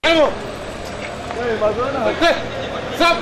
Bravo. Prêt. Stop.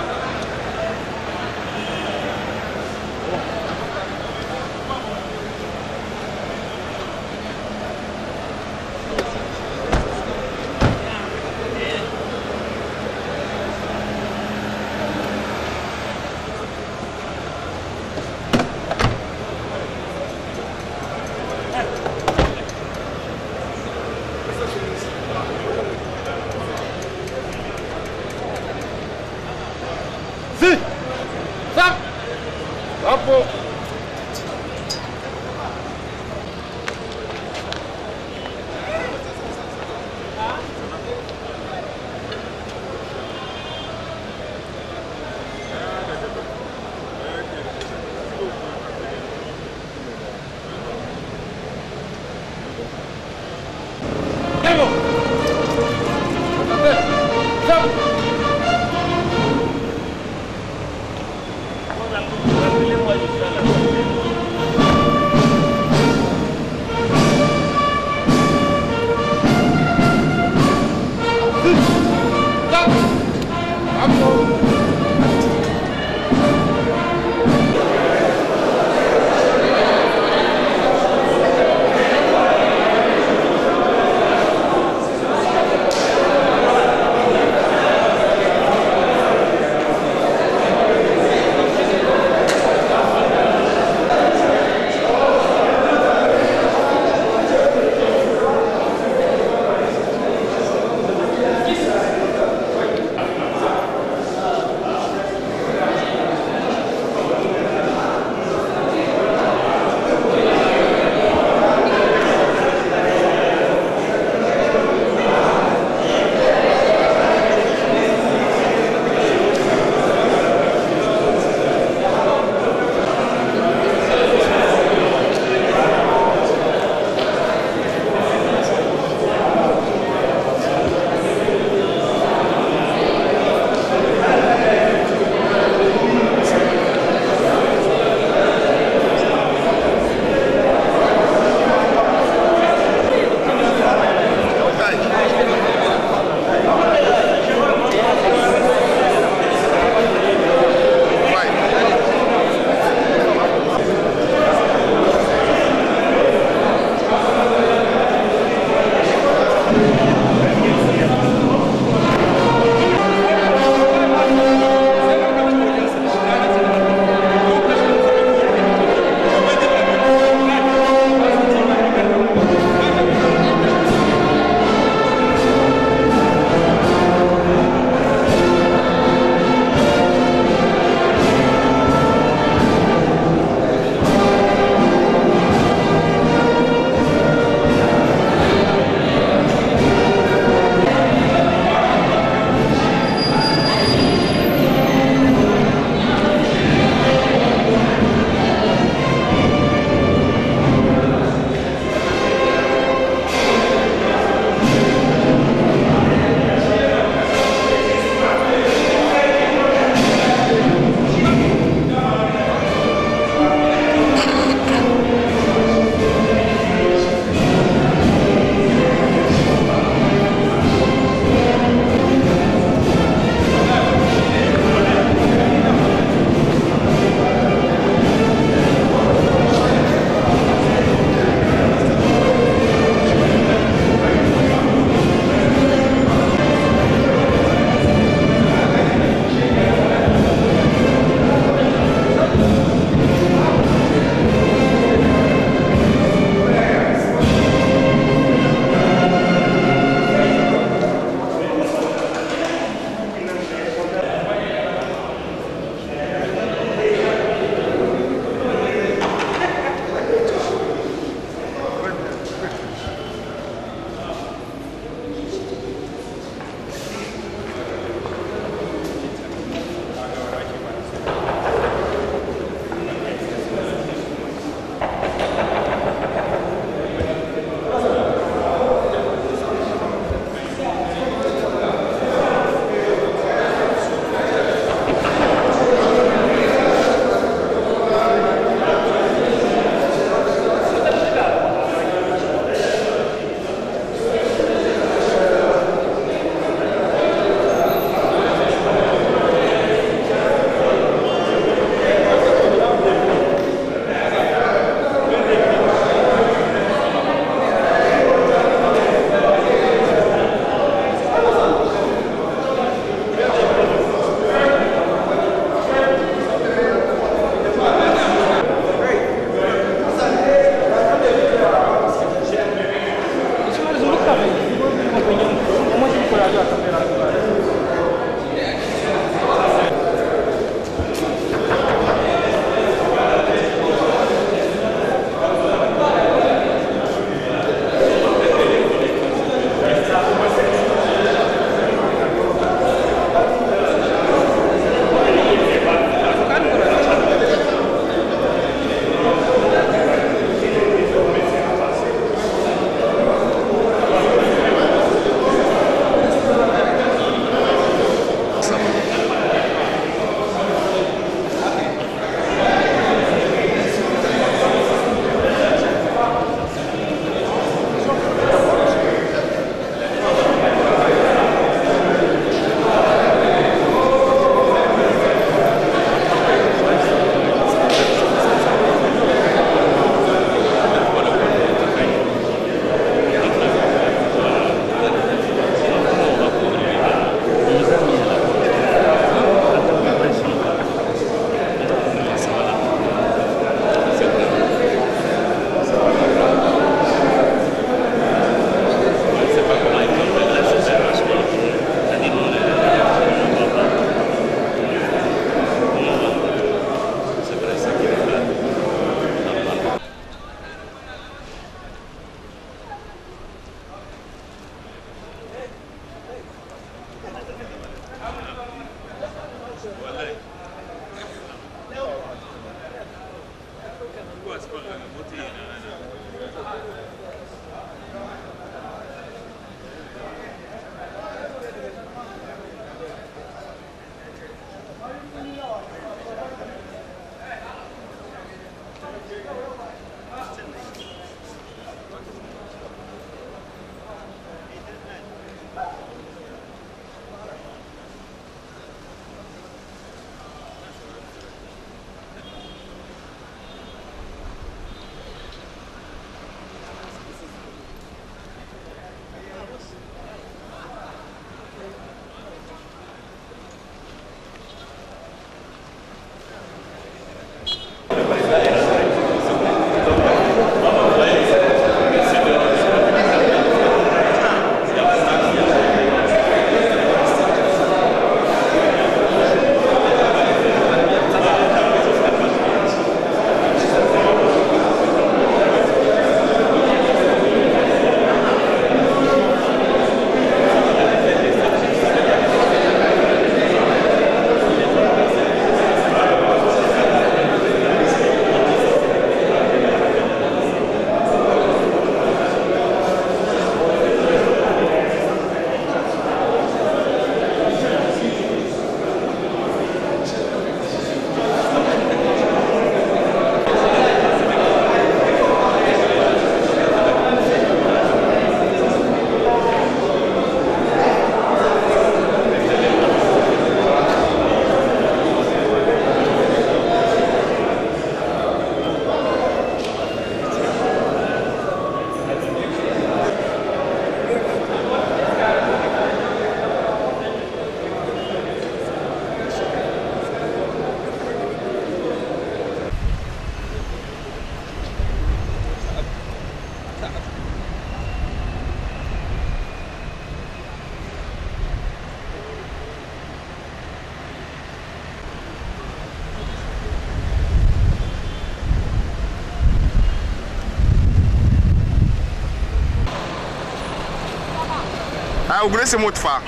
Ah, o grosso é muito fá.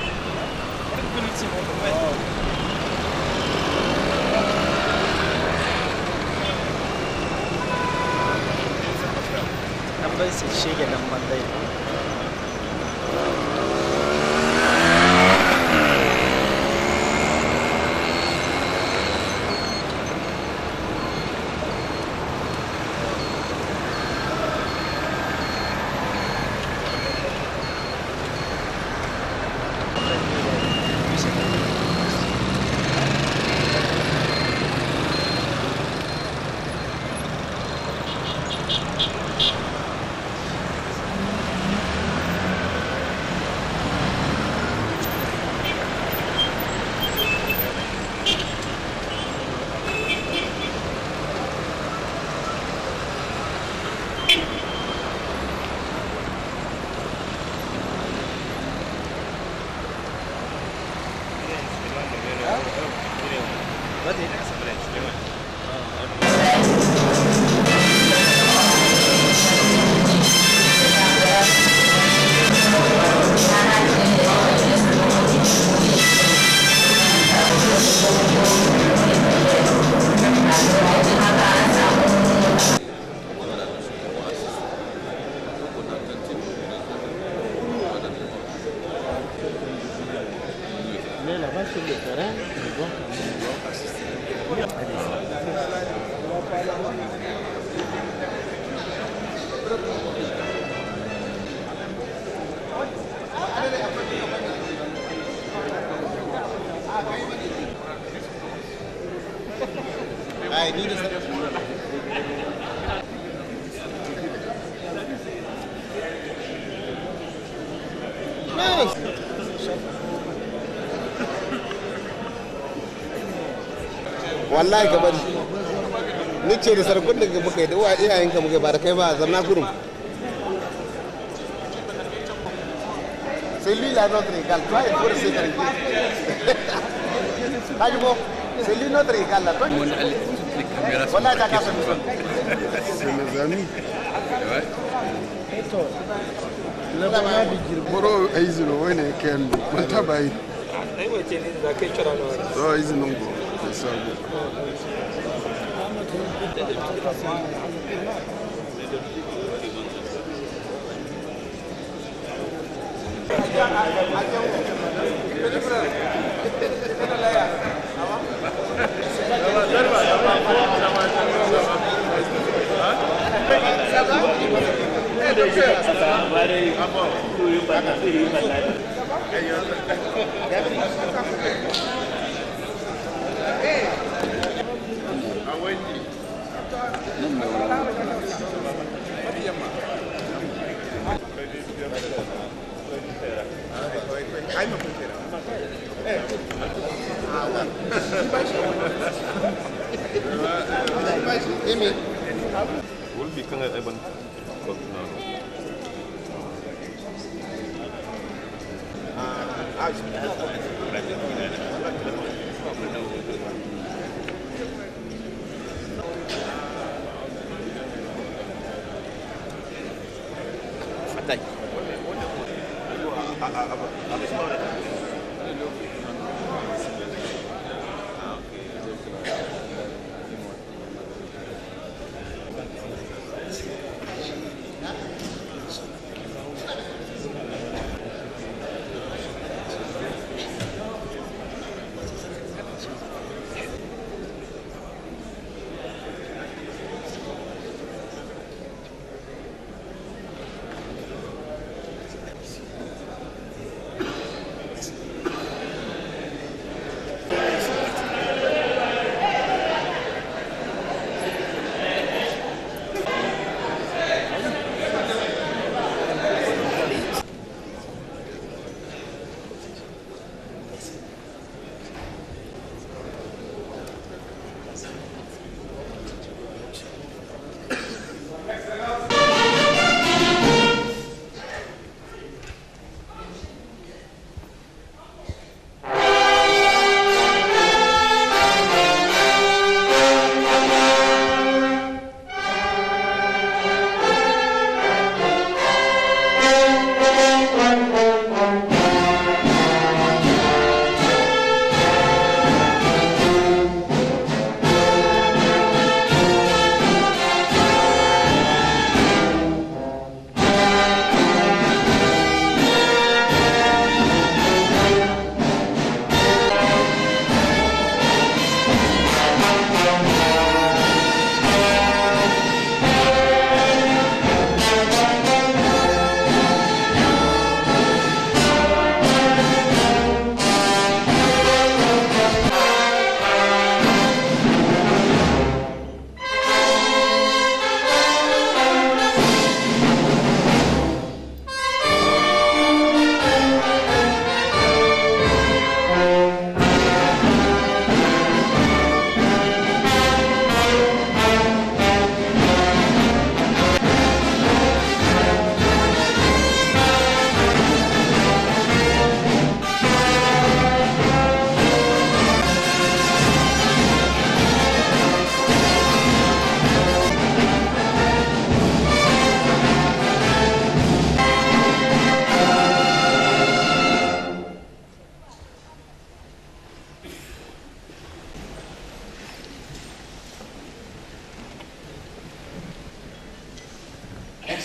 Também se chega na bandeira. Là-bas sur le terrain, on doit wallahi ka bari ni ce da sarkun da muka yi da wa iyayenka muka ba da kai ba zamna kurum c'est lui là notre égal toi il faut rester tranquille Hajibo c'est lui notre égal là toi wallahi ta kasa c'est mes amis ouais la bana bi girboro aizino wani ken manta bai ai wace ne da kai kira na so izinin go sai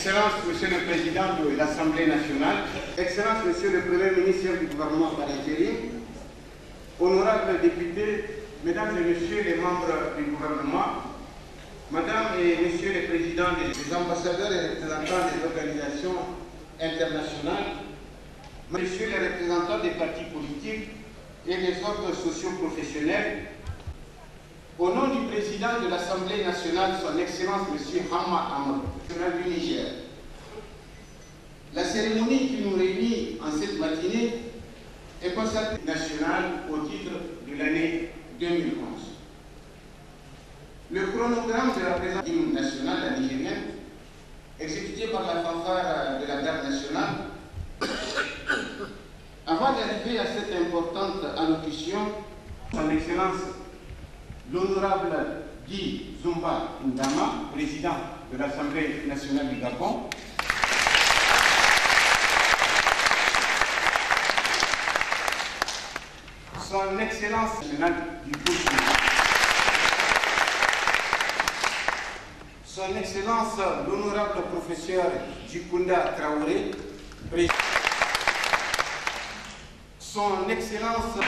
Excellence, Monsieur le Président de l'Assemblée nationale, Excellence, Monsieur le Premier ministre du gouvernement par intérim, honorables députés, Mesdames et Messieurs les membres du gouvernement, Madame et Messieurs les présidents des ambassadeurs et représentants des organisations internationales, Messieurs les représentants des partis politiques et des ordres socio-professionnels, au nom du président de l'Assemblée nationale, son Excellence M. Hamma Amadou, national du Niger, la cérémonie qui nous réunit en cette matinée est consacrée nationale au titre de l'année 2011. Le chronogramme de la présence d'hymne national, la nigérienne, exécuté par la fanfare de la garde nationale, avant d'arriver à cette importante allocution, son Excellence l'honorable Guy Zumba Ndama, président de l'Assemblée nationale du Gabon, son Excellence nationale du Burkina, Son Excellence l'honorable professeur Djikounda Traoré, président. Son Excellence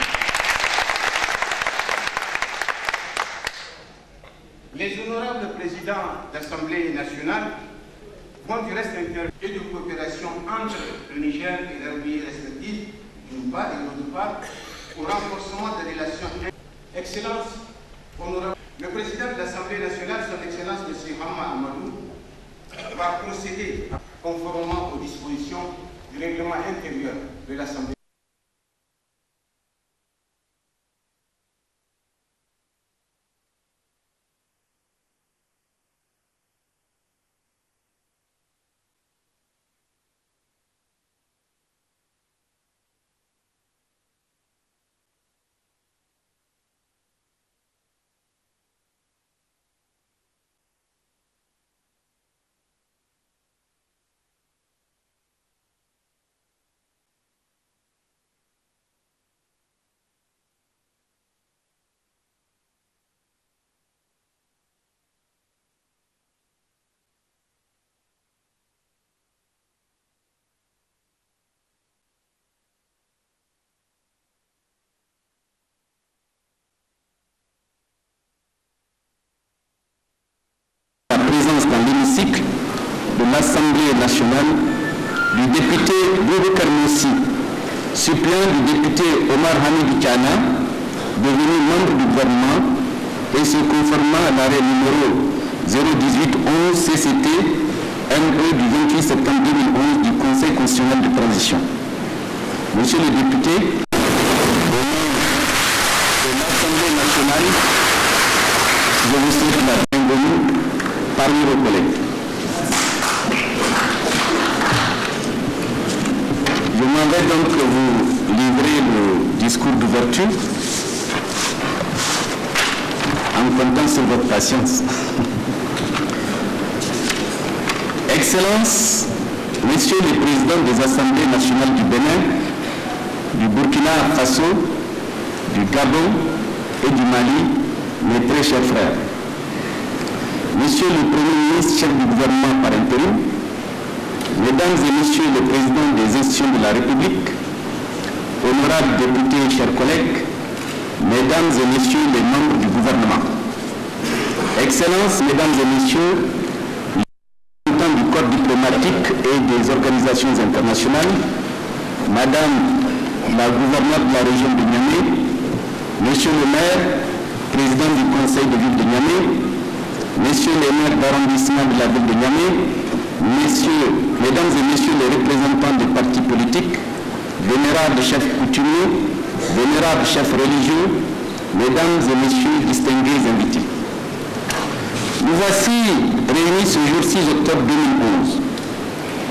les honorables présidents d'Assemblée nationale vont du reste intérieur et de coopération entre le Niger et leurs pays respectifs, d'une part et d'autre part, au renforcement des relations. Excellence, honorable, le président de l'Assemblée nationale, son Excellence M. Hamma Amadou, va procéder conformément aux dispositions du règlement intérieur de l'Assemblée. Dans l'hémicycle de l'Assemblée nationale du député Boubacar Moussi, suppléant du député Omar Hamid Kiana, devenu membre du gouvernement et se conformant à l'arrêt numéro 018-11 CCT ME du 28 septembre 2011 du Conseil constitutionnel de transition. Monsieur le député, au nom de l'Assemblée nationale, je vous souhaite la bienvenue parmi vos collègues. Je m'en vais donc vous livrer le discours d'ouverture en comptant sur votre patience. Excellences, Messieurs les présidents des Assemblées nationales du Bénin, du Burkina Faso, du Gabon et du Mali, mes très chers frères. Monsieur le Premier ministre, chef du gouvernement par intérim, Mesdames et Messieurs les présidents des institutions de la République, honorables députés, chers collègues, Mesdames et Messieurs les membres du gouvernement, Excellences, Mesdames et Messieurs, les représentants du corps diplomatique et des organisations internationales, Madame la gouverneure de la région de Niamey, Monsieur le maire, président du conseil de ville de Niamey, Messieurs les maires d'arrondissement de la ville de Niamey, Mesdames et Messieurs les représentants des partis politiques, vénérables chefs coutumiers, vénérables chefs religieux, Mesdames et Messieurs distingués invités. Nous voici réunis ce jour 6 octobre 2011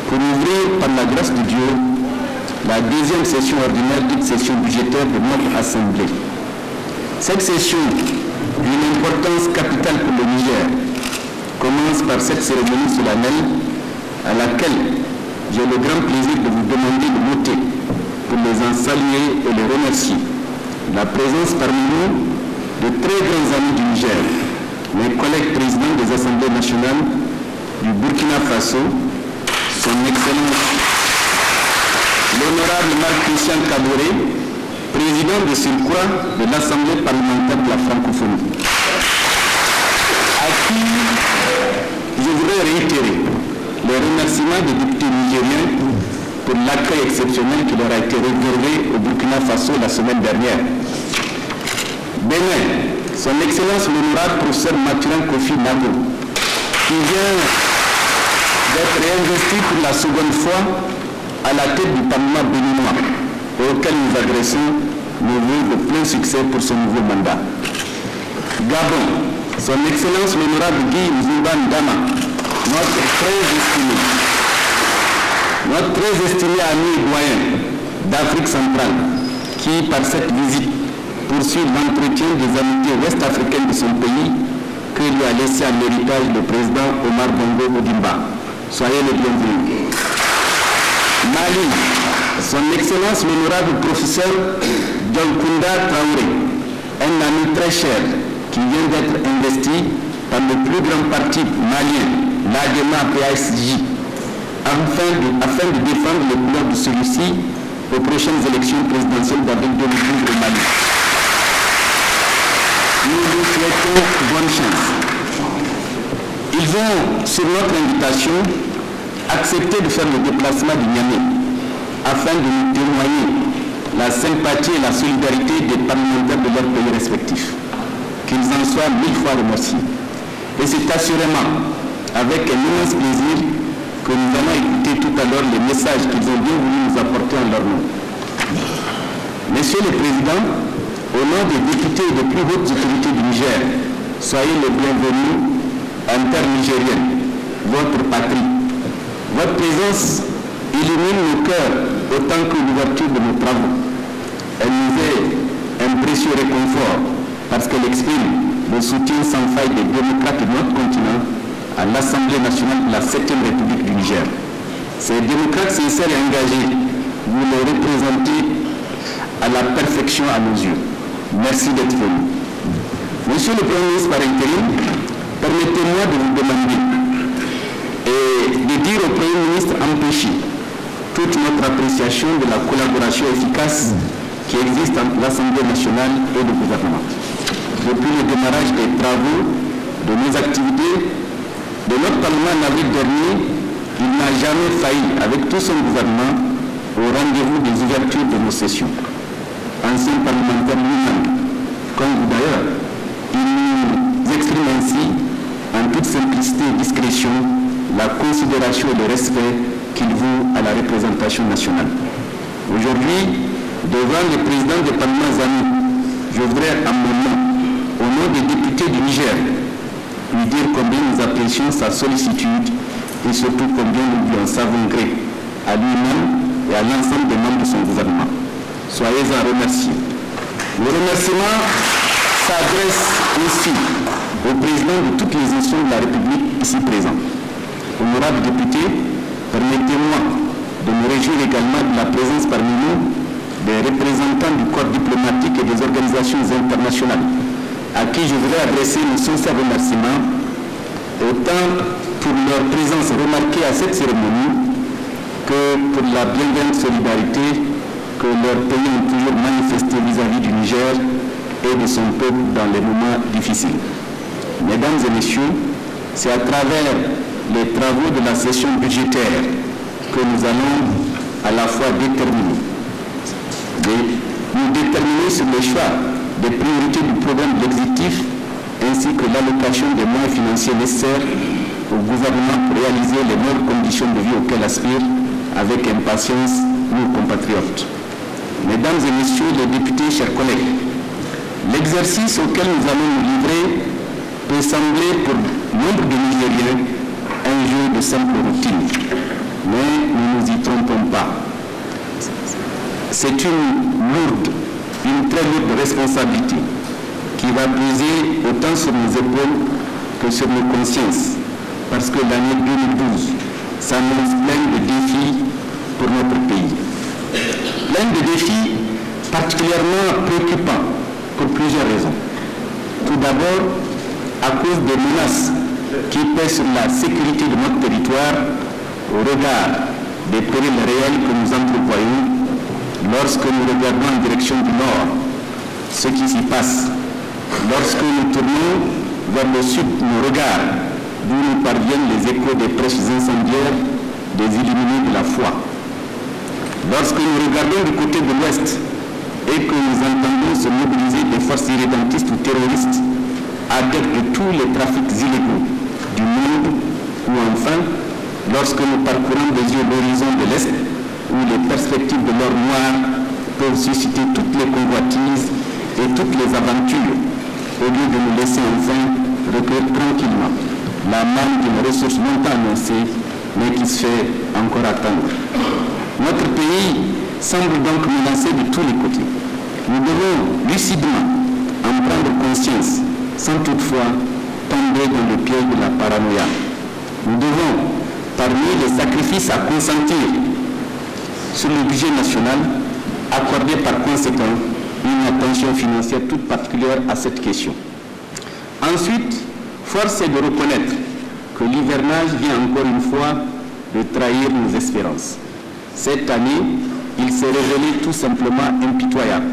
pour ouvrir par la grâce de Dieu la deuxième session ordinaire dite session budgétaire de notre Assemblée. Cette session, d'une importance capitale pour le Niger, commence par cette cérémonie solennelle à laquelle j'ai le grand plaisir de vous demander de voter pour les en saluer et les remercier. La présence parmi nous de très grands amis du Niger, mes collègues présidents des Assemblées nationales du Burkina Faso, son Excellence l'honorable Marc-Christian Kaboré, président de surcroît de l'Assemblée parlementaire de la francophonie, à qui je voudrais réitérer les remerciements des députés nigériens pour l'accueil exceptionnel qui leur a été réservé au Burkina Faso la semaine dernière. Bénin, son Excellence l'honorable professeur Mathurin Kofi Nago, qui vient d'être réinvesti pour la seconde fois à la tête du Parlement béninois, auquel nous adressons nos vœux de plein succès pour son nouveau mandat. Gabon, son Excellence l'honorable Guy Mzouban Dama, notre très estimé ami et doyen d'Afrique centrale, qui par cette visite poursuit l'entretien des amitiés ouest-africaines de son pays que lui a laissé en héritage le président Omar Bongo Ondimba. Soyez les bienvenus. Mali, son Excellence l'honorable professeur Djikounda Traoré, un ami très cher qui vient d'être investi par le plus grand parti malien, l'ADEMA-PASJ, afin de défendre les couleurs de celui-ci aux prochaines élections présidentielles d'avril 2012 au Mali. Nous vous souhaitons bonne chance. Ils ont, sur notre invitation, accepté de faire le déplacement du Niamey afin de nous témoigner la sympathie et la solidarité des parlementaires de leurs pays respectifs. Qu'ils en soient 1000 fois remerciés. Et c'est assurément avec un immense plaisir que nous allons écouter tout à l'heure les messages qu'ils ont bien voulu nous apporter en leur nom. Messieurs les présidents, au nom des députés et des plus hautes autorités du Niger, soyez les bienvenus en terre nigérienne, votre patrie. Votre présence illumine nos cœurs autant que l'ouverture de nos travaux. Elle nous est un précieux réconfort parce qu'elle exprime le soutien sans faille des démocrates de notre continent à l'Assemblée nationale de la 7e République du Niger. Ces démocrates sincères et engagés, vous les représentez à la perfection à nos yeux. Merci d'être venu. Monsieur le Premier ministre par intérim, permettez-moi de vous demander et de dire au Premier ministre empêché toute notre appréciation de la collaboration efficace qui existe entre l'Assemblée nationale et le gouvernement. Depuis le démarrage des travaux, de nos activités, de notre Parlement en avril dernier, il n'a jamais failli, avec tout son gouvernement, au rendez-vous des ouvertures de nos sessions. Ancien parlementaire lui-même, comme vous d'ailleurs, il nous exprime ainsi, en toute simplicité et discrétion, la considération et le respect qu'il voue à la représentation nationale. Aujourd'hui, devant le président des parlements amis, je voudrais à mon nom, au nom des députés du Niger, lui dire combien nous apprécions sa sollicitude et surtout combien nous lui en savons gré à lui-même et à l'ensemble des membres de son gouvernement. Soyez-en remerciés. Le remerciement s'adresse aussi au président de toutes les institutions de la République ici présents. Honorables députés, permettez-moi de me réjouir également de la présence parmi nous des représentants du corps diplomatique et des organisations internationales à qui je voudrais adresser nos sincères remerciements, autant pour leur présence remarquée à cette cérémonie que pour la bienveillante solidarité que leurs pays ont toujours manifesté vis-à-vis du Niger et de son peuple dans les moments difficiles. Mesdames et messieurs, c'est à travers les travaux de la session budgétaire que nous allons à la fois déterminer sur les choix des priorités du programme de l'exécutif ainsi que l'allocation des moyens financiers nécessaires au gouvernement pour réaliser les meilleures conditions de vie auxquelles aspirent avec impatience nos compatriotes. Mesdames et messieurs les députés, chers collègues, l'exercice auquel nous allons nous livrer peut sembler pour nombre de Nigériens un jeu de simple routine, mais nous ne nous y trompons pas. C'est une très lourde responsabilité qui va peser autant sur nos épaules que sur nos consciences, parce que l'année 2012 s'annonce pleine de défis pour notre pays. Pleine de défis particulièrement préoccupants pour plusieurs raisons. Tout d'abord, à cause des menaces qui pèsent sur la sécurité de notre territoire au regard des périls réels que nous entrevoyons lorsque nous regardons en direction du nord ce qui s'y passe, lorsque nous tournons vers le sud nos regards, d'où nous parviennent les échos des prêches incendiaires des illuminés de la foi, lorsque nous regardons du côté de l'ouest et que nous entendons se mobiliser des forces irrédentistes ou terroristes adeptes de tous les trafics illégaux du monde, ou enfin, lorsque nous parcourons des yeux l'horizon de l'Est, où les perspectives de l'or noir peuvent susciter toutes les convoitises et toutes les aventures, au lieu de nous laisser enfin recueillir tranquillement la manne d'une ressource non annoncée, mais qui se fait encore attendre. Notre pays semble donc menacé de tous les côtés. Nous devons lucidement en prendre conscience, sans toutefois tomber dans le piège de la paranoïa. Nous devons, parmi les sacrifices à consentir sur le budget national, accorder par conséquent une attention financière toute particulière à cette question. Ensuite, Force est de reconnaître que l'hivernage vient encore une fois de trahir nos espérances. Cette année, il s'est révélé tout simplement impitoyable.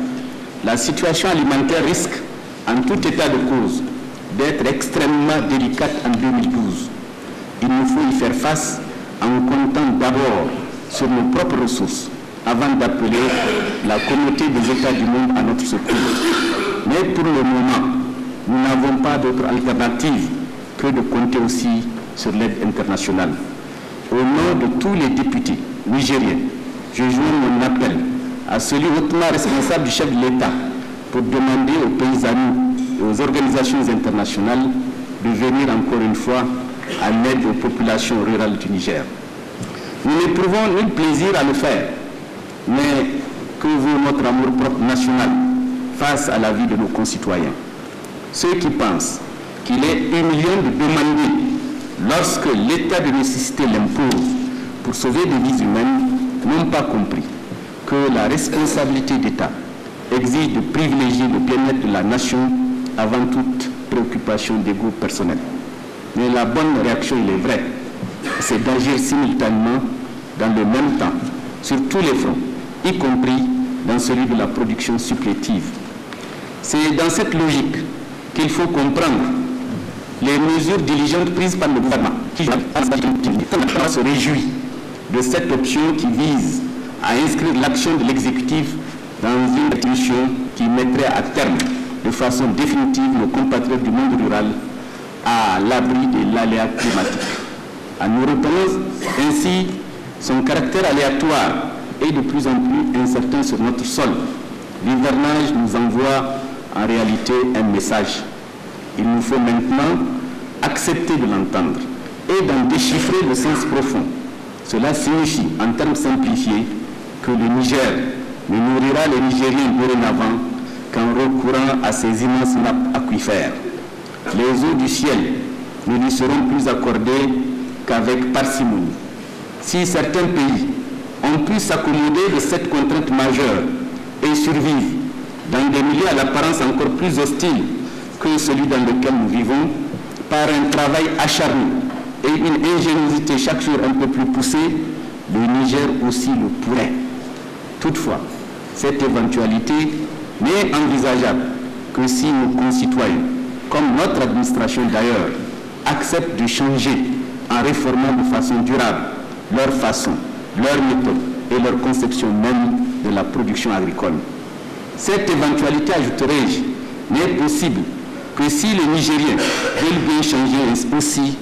La situation alimentaire risque, en tout état de cause, d'être extrêmement délicate en 2012. Il nous faut y faire face en comptant d'abord sur nos propres ressources, avant d'appeler la communauté des États du monde à notre secours. Mais pour le moment, nous n'avons pas d'autre alternative que de compter aussi sur l'aide internationale. Au nom de tous les députés nigériens, je joins mon appel à celui hautement responsable du chef de l'État pour demander aux pays amis et aux organisations internationales de venir encore une fois en aide aux populations rurales du Niger. Nous n'éprouvons nul plaisir à le faire, mais que vaut notre amour-propre national face à la vie de nos concitoyens? Ceux qui pensent qu'il est humiliant de demander, lorsque l'état de nécessité l'impose, pour sauver des vies humaines, n'ont pas compris que la responsabilité d'État exige de privilégier le bien-être de la nation avant toute préoccupation d'ego personnel. Mais la bonne réaction, il est vrai, c'est d'agir simultanément dans le même temps, sur tous les fronts, y compris dans celui de la production supplétive. C'est dans cette logique qu'il faut comprendre les mesures diligentes prises par le gouvernement, qui se réjouit de cette option qui vise à inscrire l'action de l'exécutif dans une institution qui mettrait à terme de façon définitive nos compatriotes du monde rural à l'abri de l'aléa climatique. En nous retenant ainsi son caractère aléatoire et de plus en plus incertain sur notre sol, l'hivernage nous envoie en réalité un message. Il nous faut maintenant accepter de l'entendre et d'en déchiffrer le sens profond. Cela signifie, en termes simplifiés, que le Niger ne nourrira les Nigériens dorénavant qu'en recourant à ces immenses nappes aquifères. Les eaux du ciel ne lui seront plus accordées qu'avec parcimonie. Si certains pays ont pu s'accommoder de cette contrainte majeure et survivre dans des milieux à l'apparence encore plus hostiles que celui dans lequel nous vivons, par un travail acharné et une ingéniosité chaque jour un peu plus poussée, le Niger aussi le pourrait. Toutefois, cette éventualité n'est envisageable que si nos concitoyens, comme notre administration d'ailleurs, acceptent de changer en réformant de façon durable leur façon, leur méthode et leur conception même de la production agricole. Cette éventualité, ajouterai-je, n'est possible que si les Nigériens veulent bien changer aussi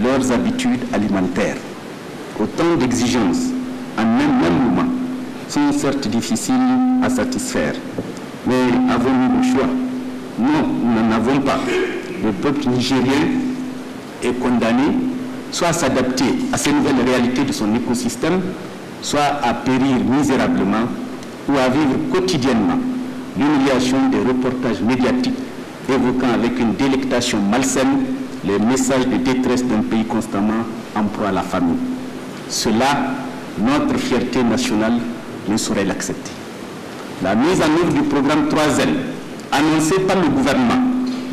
leurs habitudes alimentaires. Autant d'exigences en même moment sont certes difficiles à satisfaire. Mais avons-nous le choix? Non, nous n'en avons pas. Le peuple nigérien est condamné soit à s'adapter à ces nouvelles réalités de son écosystème, soit à périr misérablement ou à vivre quotidiennement l'humiliation des reportages médiatiques évoquant avec une délectation malsaine les messages de détresse d'un pays constamment en proie à la famine. Cela, notre fierté nationale ne saurait l'accepter. La mise en œuvre du programme 3L, annoncé par le gouvernement,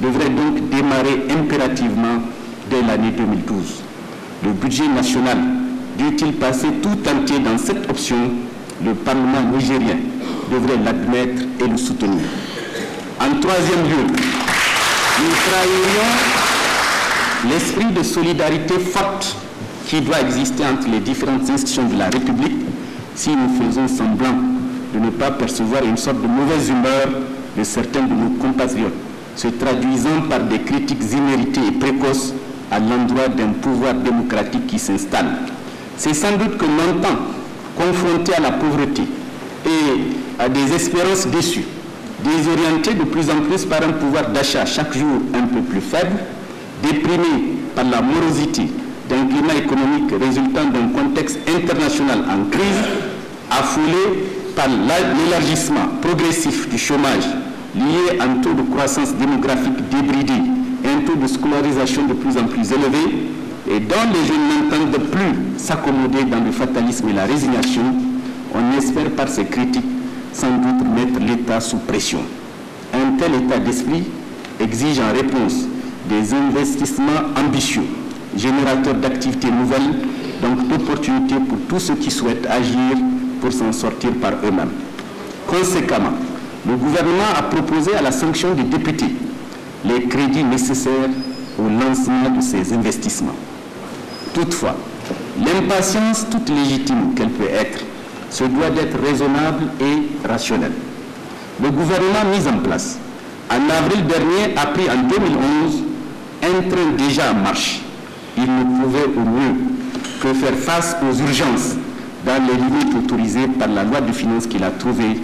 devrait donc démarrer impérativement dès l'année 2012. Le budget national dût-il passer tout entier dans cette option, le Parlement nigérien devrait l'admettre et le soutenir. En troisième lieu, nous trahirions l'esprit de solidarité forte qui doit exister entre les différentes institutions de la République si nous faisons semblant de ne pas percevoir une sorte de mauvaise humeur de certains de nos compatriotes, se traduisant par des critiques imméritées et précoces à l'endroit d'un pouvoir démocratique qui s'installe. C'est sans doute que longtemps, confrontés à la pauvreté et à des espérances déçues, désorientés de plus en plus par un pouvoir d'achat chaque jour un peu plus faible, déprimés par la morosité d'un climat économique résultant d'un contexte international en crise, affolés par l'élargissement progressif du chômage lié à un taux de croissance démographique débridé et un taux de scolarisation de plus en plus élevé, et dont les jeunes n'entendent plus s'accommoder dans le fatalisme et la résignation, on espère par ces critiques sans doute mettre l'État sous pression. Un tel état d'esprit exige en réponse des investissements ambitieux, générateurs d'activités nouvelles, donc d'opportunités pour tous ceux qui souhaitent agir pour s'en sortir par eux-mêmes. Conséquemment, le gouvernement a proposé à la sanction des députés les crédits nécessaires au lancement de ces investissements. Toutefois, l'impatience, toute légitime qu'elle peut être, se doit d'être raisonnable et rationnelle. Le gouvernement mis en place en avril dernier a pris en 2011 un train déjà en marche. Il ne pouvait au mieux que faire face aux urgences dans les limites autorisées par la loi de finances qu'il a trouvée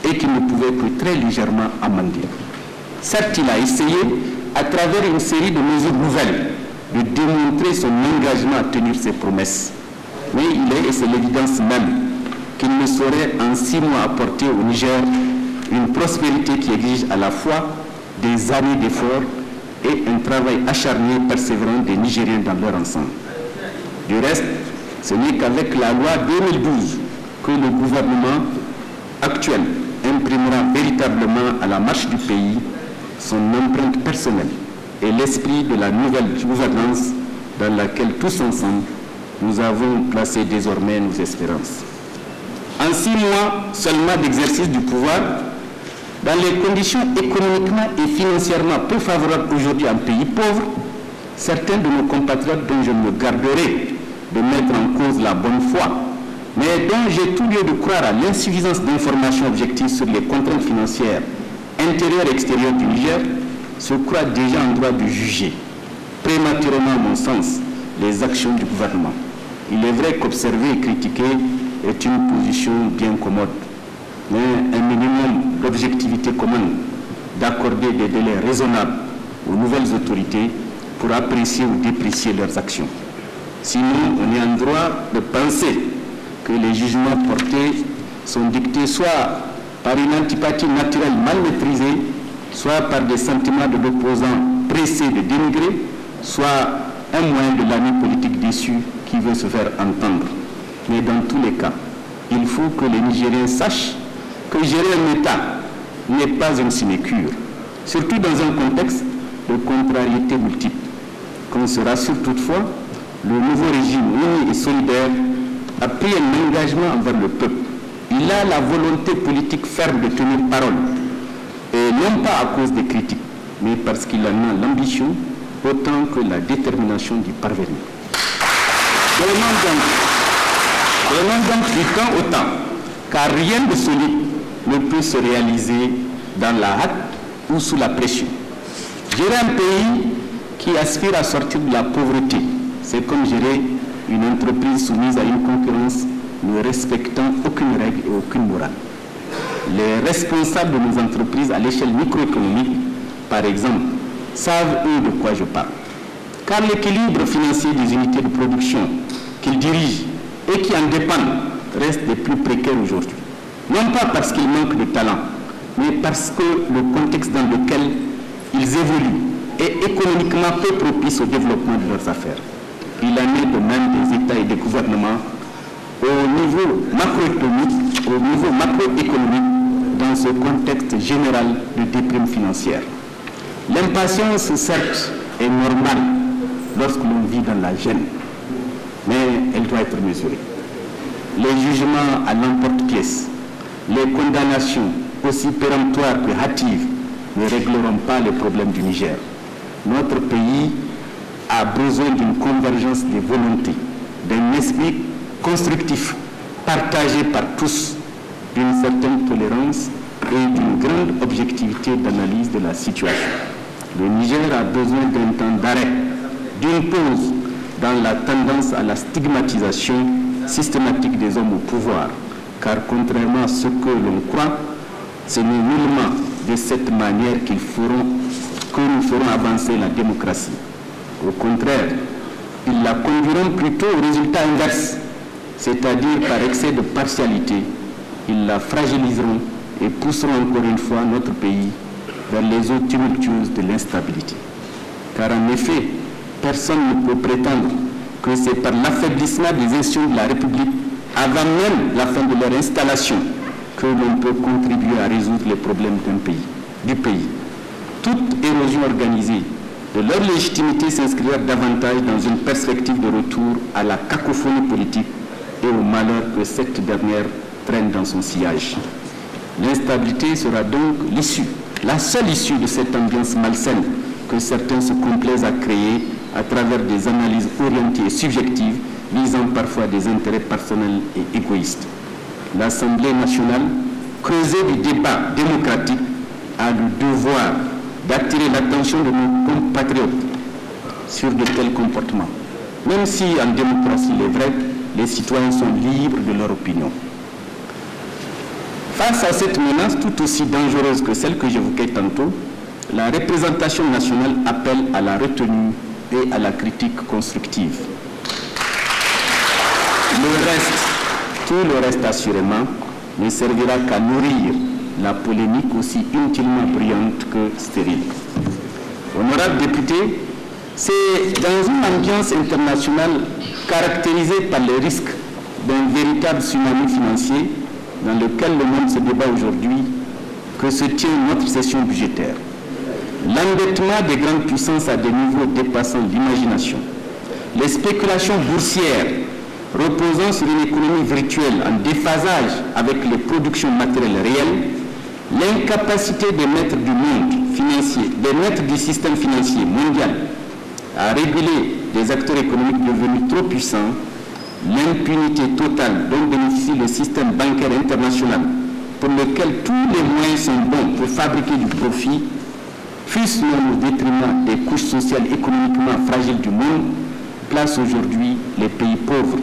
et qu'il ne pouvait que très légèrement amender. Certes, il a essayé, à travers une série de mesures nouvelles, de démontrer son engagement à tenir ses promesses. Mais il est, et c'est l'évidence même, qu'il ne saurait en 6 mois apporter au Niger une prospérité qui exige à la fois des années d'efforts et un travail acharné et persévérant des Nigériens dans leur ensemble. Du reste, ce n'est qu'avec la loi 2012 que le gouvernement actuel imprimera véritablement à la marche du pays son empreinte personnelle et l'esprit de la nouvelle gouvernance dans laquelle tous ensemble nous avons placé désormais nos espérances. En 6 mois seulement d'exercice du pouvoir, dans les conditions économiquement et financièrement peu favorables aujourd'hui en pays pauvre, certains de nos compatriotes dont je me garderai de mettre en cause la bonne foi, mais dont j'ai tout lieu de croire à l'insuffisance d'informations objectives sur les contraintes financières intérieures et extérieures du Niger, se croient déjà en droit de juger, prématurément à mon sens, les actions du gouvernement. Il est vrai qu'observer et critiquer est une position bien commode, mais un minimum d'objectivité commune, d'accorder des délais raisonnables aux nouvelles autorités pour apprécier ou déprécier leurs actions. Sinon, on est en droit de penser que les jugements portés sont dictés soit par une antipathie naturelle mal maîtrisée, soit par des sentiments de l'opposant pressé de dénigrer, soit un moyen de l'ami politique déçu qui veut se faire entendre. Mais dans tous les cas, il faut que les Nigériens sachent que gérer un État n'est pas une sinécure, surtout dans un contexte de contrariétés multiples. Qu'on se rassure toutefois, le nouveau régime uni et solidaire a pris un engagement envers le peuple. Il a la volonté politique ferme de tenir parole, et non pas à cause des critiques, mais parce qu'il en a l'ambition autant que la détermination d'y parvenir. Donnons donc du temps au temps, car rien de solide ne peut se réaliser dans la hâte ou sous la pression. Gérer un pays qui aspire à sortir de la pauvreté, c'est comme gérer une entreprise soumise à une concurrence ne respectant aucune règle et aucune morale. Les responsables de nos entreprises à l'échelle microéconomique, par exemple, savent eux de quoi je parle. Car l'équilibre financier des unités de production qu'ils dirigent et qui en dépendent reste des plus précaires aujourd'hui. Non pas parce qu'ils manquent de talent, mais parce que le contexte dans lequel ils évoluent est économiquement peu propice au développement de leurs affaires. Il en est de même des États et des gouvernements au niveau macroéconomique dans ce contexte général de déprime financière. L'impatience, certes, est normale lorsque l'on vit dans la gêne, mais elle doit être mesurée. Les jugements à l'emporte-pièce, les condamnations, aussi péremptoires que hâtives, ne régleront pas les problèmes du Niger. Notre pays a besoin d'une convergence des volontés, d'un esprit constructif, partagé par tous, d'une certaine tolérance et d'une grande objectivité d'analyse de la situation. Le Niger a besoin d'un temps d'arrêt, d'une pause dans la tendance à la stigmatisation systématique des hommes au pouvoir, car contrairement à ce que l'on croit, ce n'est nullement de cette manière que nous ferons avancer la démocratie. Au contraire, ils la conduiront plutôt au résultat inverse, c'est-à-dire par excès de partialité, ils la fragiliseront et pousseront encore une fois notre pays vers les eaux tumultueuses de l'instabilité. Car en effet, personne ne peut prétendre que c'est par l'affaiblissement des institutions de la République, avant même la fin de leur installation, que l'on peut contribuer à résoudre les problèmes du pays. Toute érosion organisée de leur légitimité s'inscrire davantage dans une perspective de retour à la cacophonie politique et au malheur que cette dernière traîne dans son sillage. L'instabilité sera donc l'issue, la seule issue de cette ambiance malsaine que certains se complaisent à créer à travers des analyses orientées et subjectives visant parfois des intérêts personnels et égoïstes. L'Assemblée nationale, creusée du débat démocratique, a le devoir d'attirer l'attention de nos compatriotes sur de tels comportements. Même si en démocratie, il est vrai, les citoyens sont libres de leur opinion. Face à cette menace tout aussi dangereuse que celle que j'évoquais tantôt, la représentation nationale appelle à la retenue et à la critique constructive. Tout le reste assurément, ne servira qu'à nourrir la polémique aussi inutilement brillante que stérile. Honorables députés, c'est dans une ambiance internationale caractérisée par les risques d'un véritable tsunami financier dans lequel le monde se débat aujourd'hui que se tient notre session budgétaire. L'endettement des grandes puissances à des niveaux dépassant l'imagination, les spéculations boursières reposant sur une économie virtuelle en déphasage avec les productions matérielles réelles, l'incapacité des maîtres du monde financier, des maîtres du système financier mondial à réguler des acteurs économiques devenus trop puissants, l'impunité totale dont bénéficie le système bancaire international pour lequel tous les moyens sont bons pour fabriquer du profit, fût-ce même au détriment des couches sociales économiquement fragiles du monde, place aujourd'hui les pays pauvres,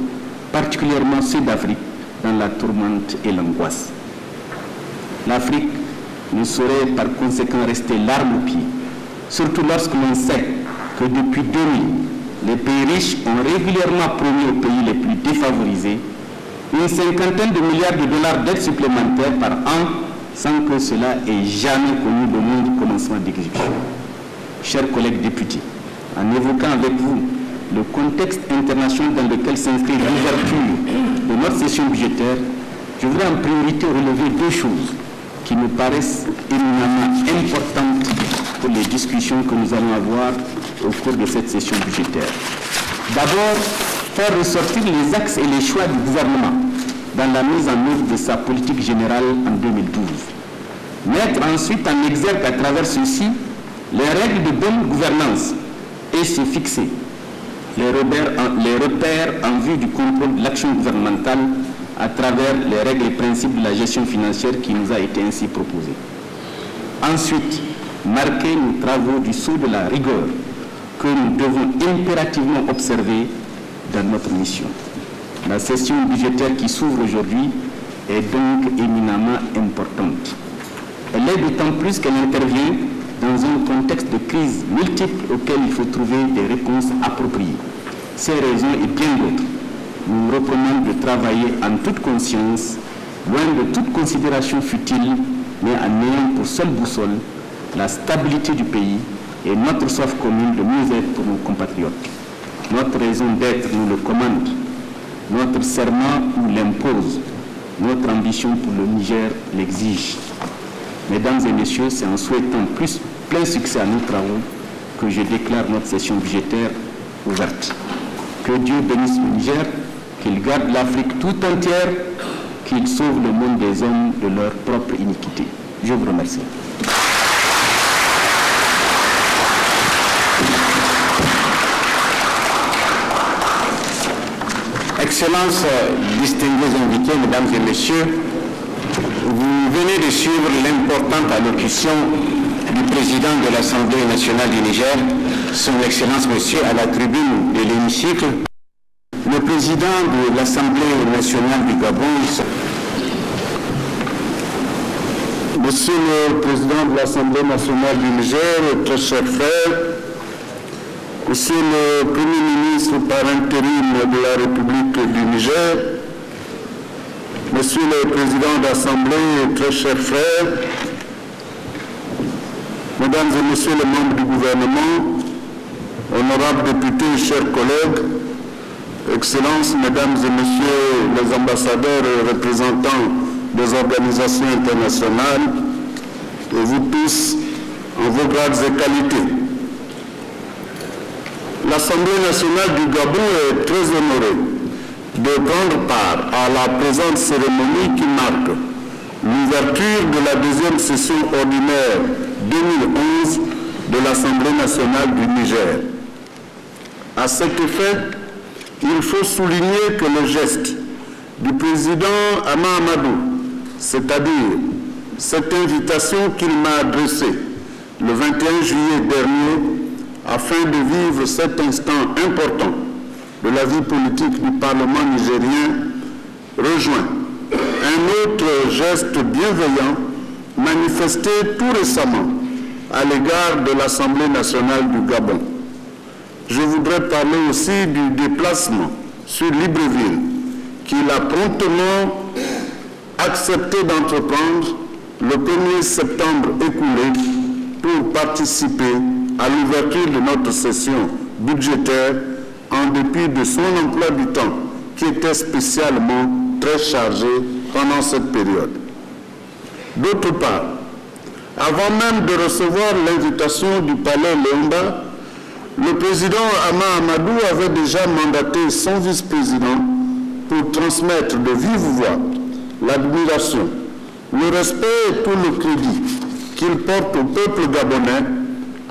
particulièrement ceux d'Afrique, dans la tourmente et l'angoisse. L'Afrique ne saurait par conséquent rester l'arme au pied, surtout lorsque l'on sait que depuis 2000, les pays riches ont régulièrement promis aux pays les plus défavorisés une cinquantaine de milliards de dollars d'aide supplémentaires par an sans que cela ait jamais connu le moindre commencement d'exécution. Chers collègues députés, en évoquant avec vous le contexte international dans lequel s'inscrit l'ouverture de notre session budgétaire, je voudrais en priorité relever deux choses qui me paraissent éminemment importantes pour les discussions que nous allons avoir au cours de cette session budgétaire. D'abord, faire ressortir les axes et les choix du gouvernement dans la mise en œuvre de sa politique générale en 2012. Mettre ensuite en exergue à travers ceci les règles de bonne gouvernance et se fixer les repères en vue du contrôle de l'action gouvernementale à travers les règles et principes de la gestion financière qui nous a été ainsi proposés. Ensuite, marquer nos travaux du sceau de la rigueur que nous devons impérativement observer dans notre mission. La session budgétaire qui s'ouvre aujourd'hui est donc éminemment importante. Elle est d'autant plus qu'elle intervient dans un contexte de crise multiple auquel il faut trouver des réponses appropriées. Ces raisons et bien d'autres nous recommandent de travailler en toute conscience, loin de toute considération futile, mais en ayant pour seule boussole la stabilité du pays et notre soif commune de mieux-être pour nos compatriotes. Notre raison d'être nous le commande, notre serment nous l'impose, notre ambition pour le Niger l'exige. Mesdames et messieurs, c'est en souhaitant plein succès à nos travaux que je déclare notre session budgétaire ouverte. Que Dieu bénisse le Niger, qu'il garde l'Afrique tout entière, qu'il sauve le monde des hommes de leur propre iniquité. Je vous remercie. Excellences, distingués invités, mesdames et messieurs, vous venez de suivre l'importante allocution du président de l'Assemblée nationale du Niger, son Excellence Monsieur, à la tribune de l'hémicycle. Le président de l'Assemblée nationale du Gabon, Monsieur le Président de l'Assemblée nationale du Niger, très chers frères, Monsieur le Premier ministre par intérim de la République du Niger, Monsieur le Président de l'Assemblée, très chers frères, Mesdames et Messieurs les membres du gouvernement, honorables députés, chers collègues, Excellences, Mesdames et Messieurs les ambassadeurs et représentants des organisations internationales, et vous tous en vos grades et qualités. l'Assemblée nationale du Gabon est très honorée de prendre part à la présente cérémonie qui marque l'ouverture de la deuxième session ordinaire 2011 de l'Assemblée nationale du Niger. À cet effet, il faut souligner que le geste du président Hama Amadou, c'est-à-dire cette invitation qu'il m'a adressée le 21 juillet dernier afin de vivre cet instant important de la vie politique du Parlement nigérien, rejoint un autre geste bienveillant manifesté tout récemment à l'égard de l'Assemblée nationale du Gabon. Je voudrais parler aussi du déplacement sur Libreville qu'il a promptement accepté d'entreprendre le 1er septembre écoulé pour participer à l'ouverture de notre session budgétaire en dépit de son emploi du temps qui était spécialement très chargé pendant cette période. D'autre part, avant même de recevoir l'invitation du palais Léomba, le président Hama Amadou avait déjà mandaté son vice-président pour transmettre de vive voix l'admiration, le respect et tout le crédit qu'il porte au peuple gabonais,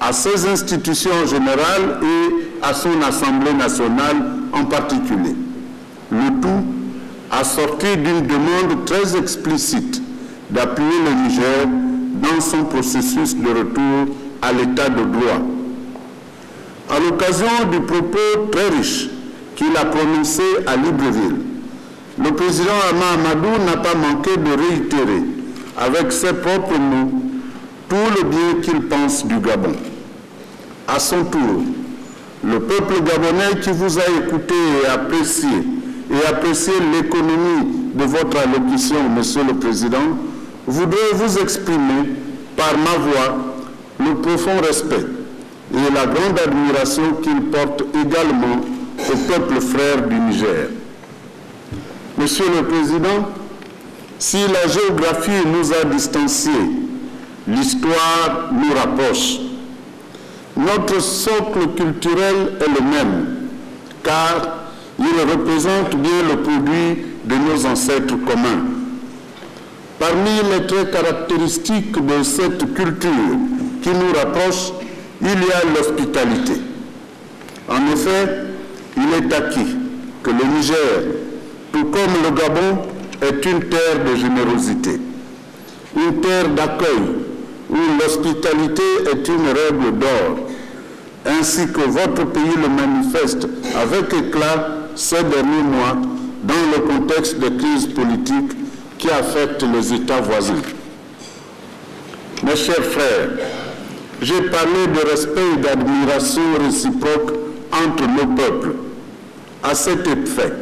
à ses institutions générales et à son Assemblée nationale en particulier. Le tout assorti d'une demande très explicite d'appuyer le Niger dans son processus de retour à l'état de droit. À l'occasion du propos très riche qu'il a prononcé à Libreville, le président Hama Amadou n'a pas manqué de réitérer avec ses propres mots tout le bien qu'il pense du Gabon. À son tour, le peuple gabonais qui vous a écouté et apprécié l'économie de votre allocution, Monsieur le Président, voudrait vous exprimer par ma voix le profond respect et la grande admiration qu'il porte également au peuple frère du Niger. Monsieur le Président, si la géographie nous a distanciés, l'histoire nous rapproche. Notre socle culturel est le même, car il représente bien le produit de nos ancêtres communs. Parmi les traits caractéristiques de cette culture qui nous rapproche, il y a l'hospitalité. En effet, il est acquis que le Niger, tout comme le Gabon, est une terre de générosité, une terre d'accueil où l'hospitalité est une règle d'or, ainsi que votre pays le manifeste avec éclat ces derniers mois dans le contexte de crise politique qui affecte les États voisins. Mes chers frères, j'ai parlé de respect et d'admiration réciproque entre nos peuples. À cet effet,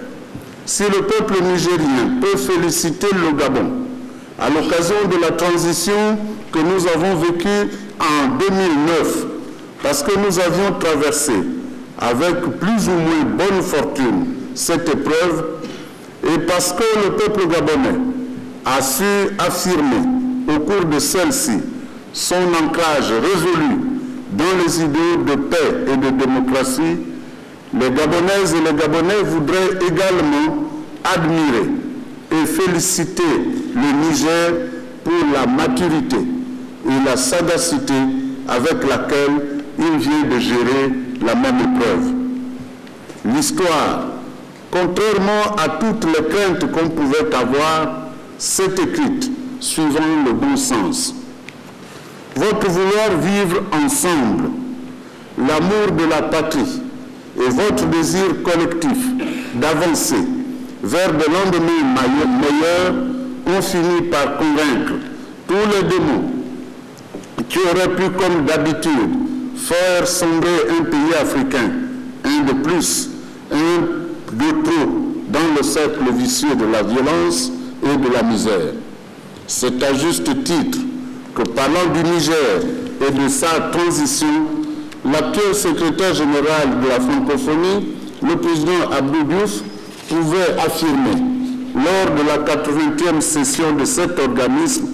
si le peuple nigérien peut féliciter le Gabon à l'occasion de la transition que nous avons vécue en 2009, parce que nous avions traversé avec plus ou moins bonne fortune cette épreuve, et parce que le peuple gabonais a su affirmer au cours de celle-ci son ancrage résolu dans les idéaux de paix et de démocratie, les Gabonaises et les Gabonais voudraient également admirer et féliciter le Niger pour la maturité et la sagacité avec laquelle il vient de gérer la même épreuve. L'histoire, contrairement à toutes les craintes qu'on pouvait avoir, s'est écrite suivant le bon sens. Votre vouloir vivre ensemble, l'amour de la patrie et votre désir collectif d'avancer vers de lendemains meilleurs ont fini par convaincre tous les démons qui auraient pu, comme d'habitude, faire sombrer un pays africain, un de plus, un de trop, dans le cercle vicieux de la violence et de la misère. C'est à juste titre que, parlant du Niger et de sa transition, l'actuel secrétaire général de la francophonie, le président Abdou Diouf, pouvait affirmer, lors de la 80e session de cet organisme,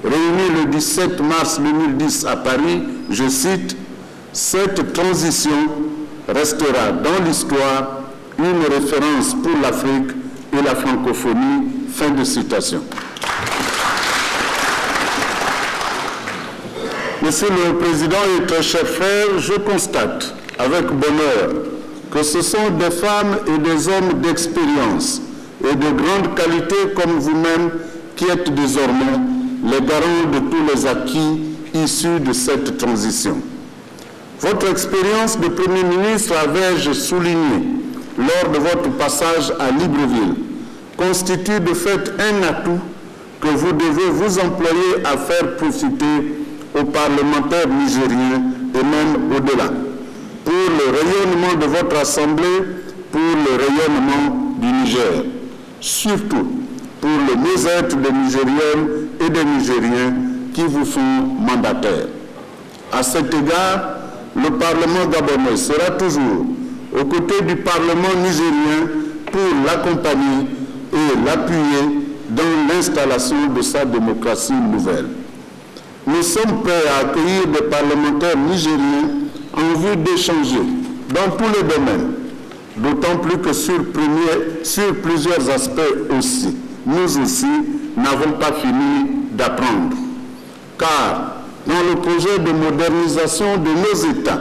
réuni le 17 mars 2010 à Paris, je cite, « Cette transition restera dans l'histoire une référence pour l'Afrique et la francophonie. Fin de citation. Monsieur le Président et très chers frères, je constate avec bonheur que ce sont des femmes et des hommes d'expérience et de grande qualité comme vous-même qui êtes désormais les garants de tous les acquis issus de cette transition. Votre expérience de Premier ministre, avais-je souligné lors de votre passage à Libreville, constitue de fait un atout que vous devez vous employer à faire profiter aux parlementaires nigériens et même au-delà, pour le rayonnement de votre Assemblée, pour le rayonnement du Niger, surtout pour le mieux-être des Nigériennes et des Nigériens qui vous font mandataires. À cet égard, le Parlement gabonais sera toujours aux côtés du Parlement nigérien pour l'accompagner et l'appuyer dans l'installation de sa démocratie nouvelle. Nous sommes prêts à accueillir des parlementaires nigériens en vue d'échanger dans tous les domaines, d'autant plus que sur plusieurs aspects aussi, nous aussi n'avons pas fini d'apprendre. Car dans le projet de modernisation de nos États,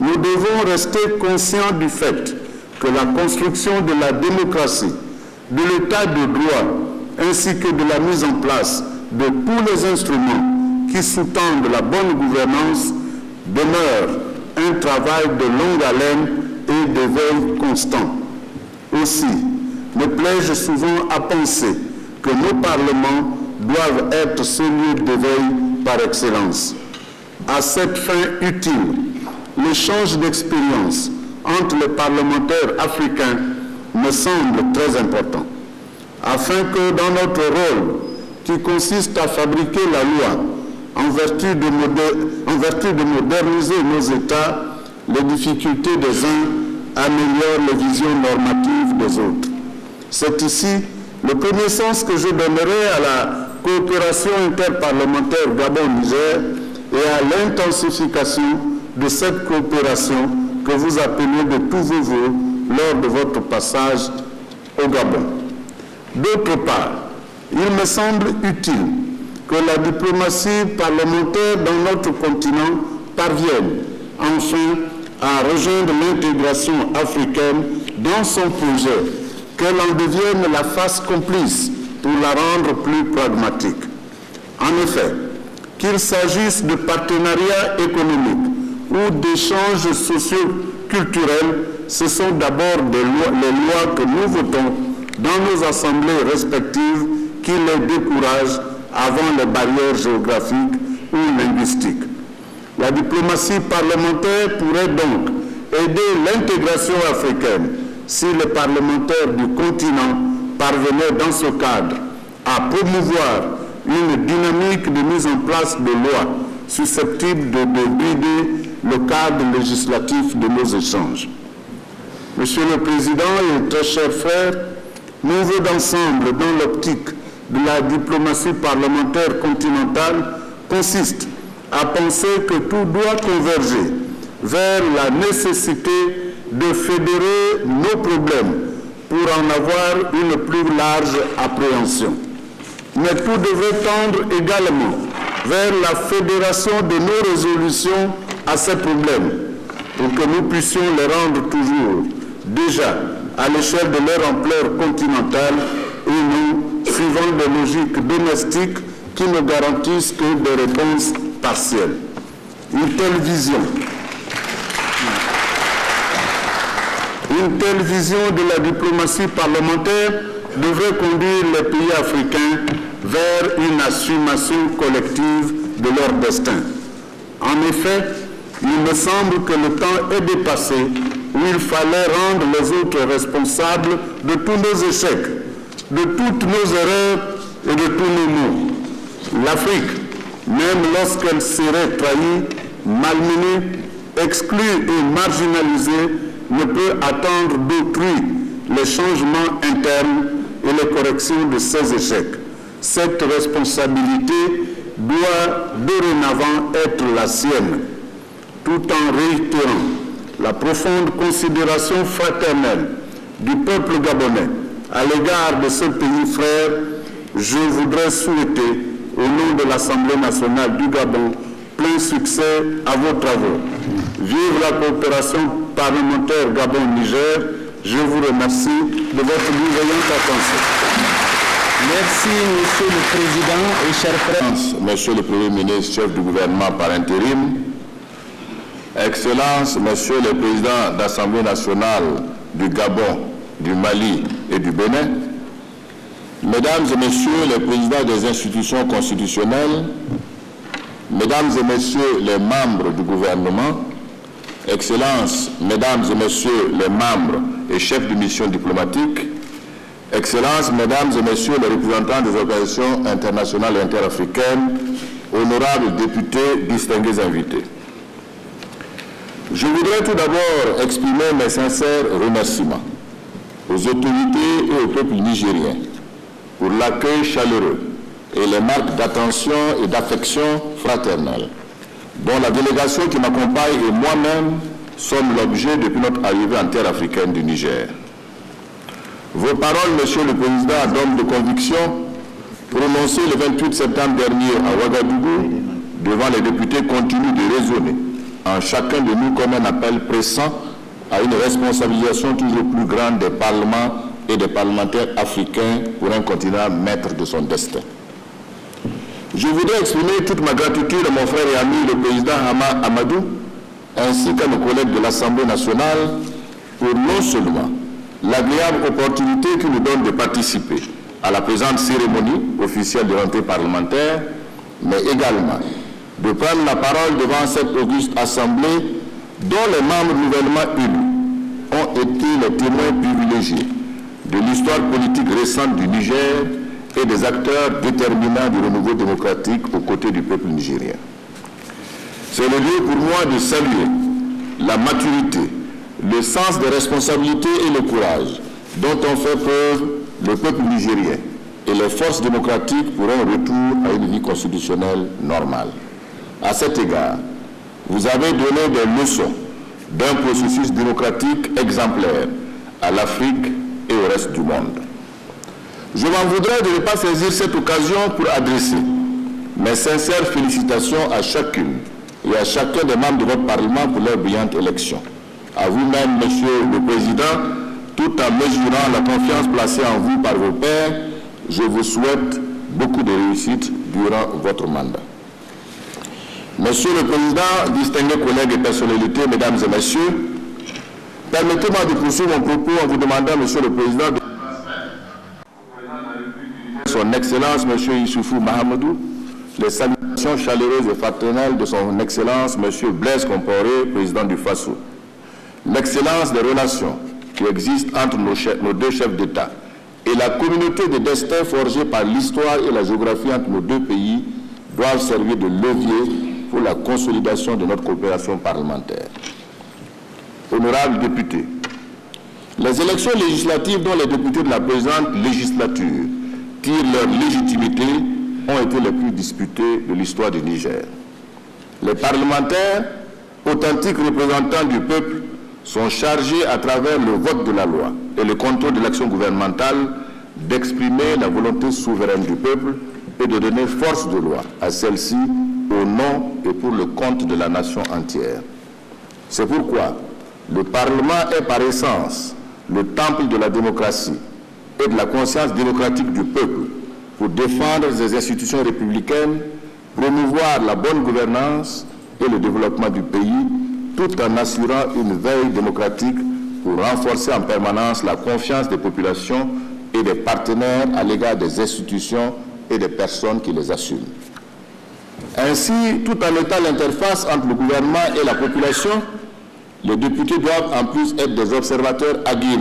nous devons rester conscients du fait que la construction de la démocratie, de l'état de droit, ainsi que de la mise en place de tous les instruments qui sous-tendent la bonne gouvernance demeure un travail de longue haleine et d'éveil constant. Aussi, me plais-je souvent à penser que nos parlements doivent être ce lieu d'éveil par excellence. À cette fin utile, l'échange d'expériences entre les parlementaires africains me semble très important, afin que dans notre rôle, qui consiste à fabriquer la loi en vertu de moderniser nos États, les difficultés des uns améliorent les visions normatives des autres. C'est ici le premier sens que je donnerai à la coopération interparlementaire Gabon-Niger et à l'intensification de cette coopération que vous appelez de tous vos vœux lors de votre passage au Gabon. D'autre part, il me semble utile que la diplomatie parlementaire dans notre continent parvienne enfin à rejoindre l'intégration africaine dans son projet, qu'elle en devienne la face complice pour la rendre plus pragmatique. En effet, qu'il s'agisse de partenariats économiques ou d'échanges socio-culturels, ce sont d'abord les lois que nous votons dans nos assemblées respectives qui les découragent avant les barrières géographiques ou linguistiques. La diplomatie parlementaire pourrait donc aider l'intégration africaine si les parlementaires du continent parvenaient dans ce cadre à promouvoir une dynamique de mise en place de lois susceptibles de brider le cadre législatif de nos échanges. Monsieur le Président et très chers frères, nos vœux d'ensemble dans l'optique de la diplomatie parlementaire continentale consistent à penser que tout doit converger vers la nécessité de fédérer nos problèmes pour en avoir une plus large appréhension. Mais tout devrait tendre également vers la fédération de nos résolutions à ces problèmes pour que nous puissions les rendre toujours, déjà, à l'échelle de leur ampleur continentale et non suivant des logiques domestiques qui ne garantissent que des réponses partielles. Une telle vision de la diplomatie parlementaire devrait conduire les pays africains vers une assumation collective de leur destin. En effet, il me semble que le temps est dépassé où il fallait rendre les autres responsables de tous nos échecs, de toutes nos erreurs et de tous nos maux. L'Afrique, même lorsqu'elle serait trahie, malmenée, exclue et marginalisée, ne peut attendre d'autrui les changements internes et les corrections de ses échecs. Cette responsabilité doit dorénavant être la sienne, tout en réitérant la profonde considération fraternelle du peuple gabonais à l'égard de ce pays frère, je voudrais souhaiter, au nom de l'Assemblée nationale du Gabon, plein succès à vos travaux. Vive la coopération parlementaire Gabon-Niger. Je vous remercie de votre bienveillante attention. Merci, Monsieur le Président et chers frères. Monsieur le Premier ministre, chef du gouvernement par intérim, Excellences, Monsieur le Président d'Assemblée nationale du Gabon, du Mali et du Bénin, Mesdames et Messieurs les présidents des institutions constitutionnelles, Mesdames et Messieurs les membres du gouvernement, Excellences, Mesdames et Messieurs les membres et chefs de mission diplomatique, Excellences, Mesdames et Messieurs les représentants des organisations internationales et interafricaines, honorables députés, distingués invités. Je voudrais tout d'abord exprimer mes sincères remerciements aux autorités et au peuple nigérien pour l'accueil chaleureux et les marques d'attention et d'affection fraternelle dont la délégation qui m'accompagne et moi-même sommes l'objet depuis notre arrivée en terre africaine du Niger. Vos paroles, Monsieur le Président, d'homme de conviction, prononcées le 28 septembre dernier à Ouagadougou devant les députés, continuent de résonner en chacun de nous comme un appel pressant à une responsabilisation toujours plus grande des parlements et des parlementaires africains pour un continent maître de son destin. Je voudrais exprimer toute ma gratitude à mon frère et ami, le président Hama Amadou, ainsi qu'à nos collègues de l'Assemblée nationale pour non seulement l'agréable opportunité qui nous donne de participer à la présente cérémonie officielle de rentrée parlementaire, mais également de prendre la parole devant cette auguste assemblée dont les membres nouvellement élus ont été les témoins privilégiés de l'histoire politique récente du Niger et des acteurs déterminants du renouveau démocratique aux côtés du peuple nigérien. C'est le lieu pour moi de saluer la maturité, le sens des responsabilités et le courage dont ont fait preuve le peuple nigérien et les forces démocratiques pour un retour à une vie constitutionnelle normale. À cet égard, vous avez donné des leçons d'un processus démocratique exemplaire à l'Afrique et au reste du monde. Je m'en voudrais de ne pas saisir cette occasion pour adresser mes sincères félicitations à chacune et à chacun des membres de votre Parlement pour leur brillante élection. À vous-même, Monsieur le Président, tout en mesurant la confiance placée en vous par vos pairs, je vous souhaite beaucoup de réussite durant votre mandat. Monsieur le Président, distingués collègues et personnalités, Mesdames et Messieurs, permettez-moi de poursuivre mon propos en vous demandant, Monsieur le Président, de Son Excellence, Monsieur Issoufou Mahamadou, les salutations chaleureuses et fraternelles de Son Excellence, Monsieur Blaise Compaoré, Président du Faso. L'excellence des relations qui existent entre nos deux chefs d'État et la communauté des destins forgés par l'histoire et la géographie entre nos deux pays doivent servir de levier pour la consolidation de notre coopération parlementaire. Honorables députés, les élections législatives dont les députés de la présente législature tirent leur légitimité ont été les plus disputées de l'histoire du Niger. Les parlementaires, authentiques représentants du peuple, sont chargés à travers le vote de la loi et le contrôle de l'action gouvernementale d'exprimer la volonté souveraine du peuple et de donner force de loi à celle-ci au nom et pour le compte de la nation entière. C'est pourquoi le Parlement est par essence le temple de la démocratie et de la conscience démocratique du peuple pour défendre les institutions républicaines, promouvoir la bonne gouvernance et le développement du pays, tout en assurant une veille démocratique pour renforcer en permanence la confiance des populations et des partenaires à l'égard des institutions et des personnes qui les assument. Ainsi, tout en étant l'interface entre le gouvernement et la population, les députés doivent en plus être des observateurs aguerris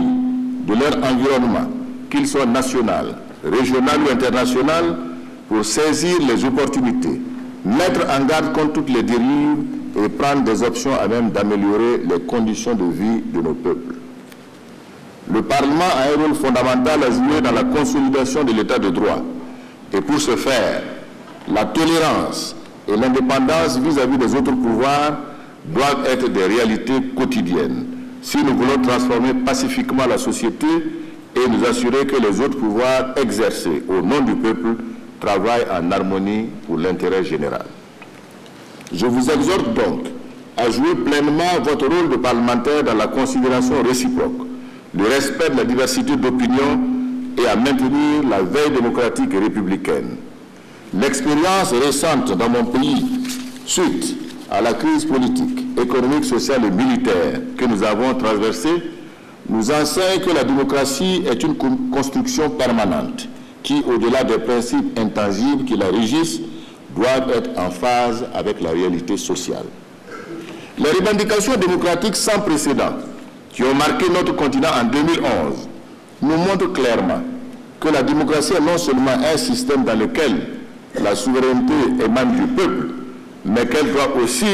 de leur environnement, qu'il soit national, régional ou international, pour saisir les opportunités, mettre en garde contre toutes les dérives et prendre des options à même d'améliorer les conditions de vie de nos peuples. Le Parlement a un rôle fondamental à jouer dans la consolidation de l'état de droit. Et pour ce faire, la tolérance et l'indépendance vis-à-vis des autres pouvoirs doivent être des réalités quotidiennes si nous voulons transformer pacifiquement la société et nous assurer que les autres pouvoirs exercés au nom du peuple travaillent en harmonie pour l'intérêt général. Je vous exhorte donc à jouer pleinement votre rôle de parlementaire dans la considération réciproque, le respect de la diversité d'opinions et à maintenir la veille démocratique et républicaine. L'expérience récente dans mon pays, suite à la crise politique, économique, sociale et militaire que nous avons traversée, nous enseigne que la démocratie est une construction permanente qui, au-delà des principes intangibles qui la régissent, doivent être en phase avec la réalité sociale. Les revendications démocratiques sans précédent qui ont marqué notre continent en 2011 nous montrent clairement que la démocratie est non seulement un système dans lequel la souveraineté émane du peuple, mais qu'elle doit aussi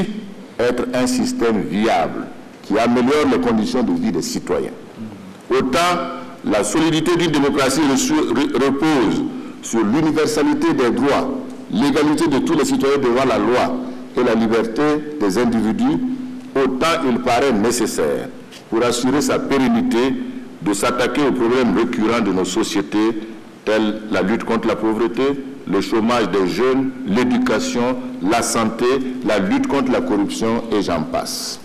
être un système viable qui améliore les conditions de vie des citoyens. Autant la solidité d'une démocratie repose sur l'universalité des droits, l'égalité de tous les citoyens devant la loi et la liberté des individus, autant il paraît nécessaire, pour assurer sa pérennité, de s'attaquer aux problèmes récurrents de nos sociétés, tels la lutte contre la pauvreté, le chômage des jeunes, l'éducation, la santé, la lutte contre la corruption et j'en passe.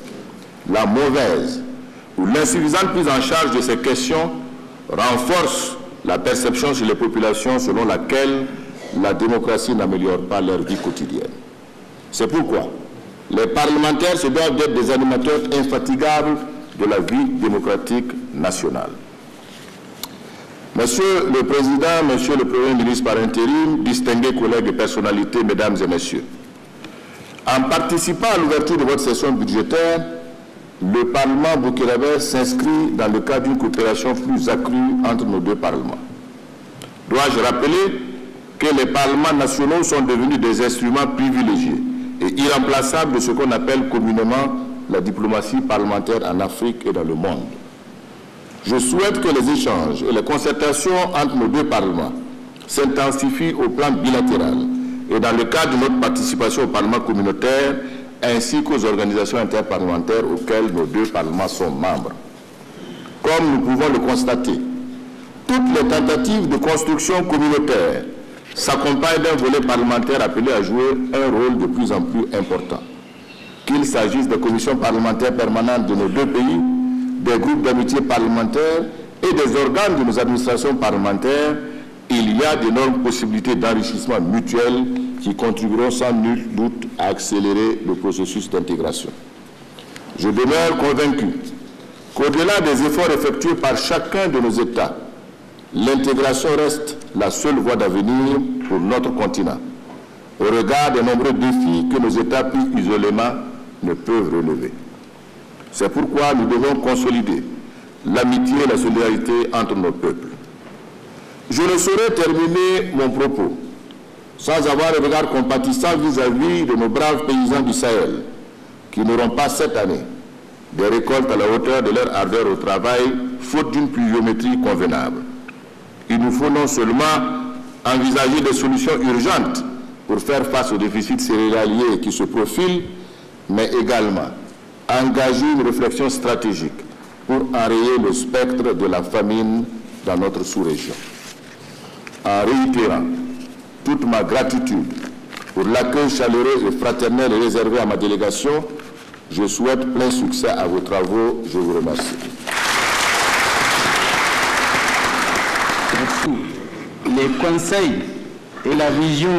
La mauvaise ou l'insuffisante prise en charge de ces questions renforce la perception sur les populations selon laquelle la démocratie n'améliore pas leur vie quotidienne. C'est pourquoi les parlementaires se doivent d'être des animateurs infatigables de la vie démocratique nationale. Monsieur le Président, Monsieur le Premier ministre par intérim, distingués collègues et personnalités, Mesdames et Messieurs, en participant à l'ouverture de votre session budgétaire, le Parlement burkinabé s'inscrit dans le cadre d'une coopération plus accrue entre nos deux parlements. Dois-je rappeler que les parlements nationaux sont devenus des instruments privilégiés et irremplaçables de ce qu'on appelle communément la diplomatie parlementaire en Afrique et dans le monde. Je souhaite que les échanges et les concertations entre nos deux parlements s'intensifient au plan bilatéral et dans le cadre de notre participation au Parlement communautaire ainsi qu'aux organisations interparlementaires auxquelles nos deux parlements sont membres. Comme nous pouvons le constater, toutes les tentatives de construction communautaire s'accompagnent d'un volet parlementaire appelé à jouer un rôle de plus en plus important. Qu'il s'agisse des commissions parlementaires permanentes de nos deux pays, des groupes d'amitié parlementaires et des organes de nos administrations parlementaires, il y a d'énormes possibilités d'enrichissement mutuel qui contribueront sans nul doute à accélérer le processus d'intégration. Je demeure convaincu qu'au-delà des efforts effectués par chacun de nos États, l'intégration reste la seule voie d'avenir pour notre continent, au regard des nombreux défis que nos États pris isolément ne peuvent relever. C'est pourquoi nous devons consolider l'amitié et la solidarité entre nos peuples. Je ne saurais terminer mon propos sans avoir un regard compatissant vis-à-vis de nos braves paysans du Sahel qui n'auront pas cette année des récoltes à la hauteur de leur ardeur au travail, faute d'une pluviométrie convenable. Il nous faut non seulement envisager des solutions urgentes pour faire face au déficit céréalier qui se profile, mais également engager une réflexion stratégique pour enrayer le spectre de la famine dans notre sous-région. En réitérant toute ma gratitude pour l'accueil chaleureux et fraternel réservé à ma délégation, je souhaite plein succès à vos travaux. Je vous remercie. Les conseils et la vision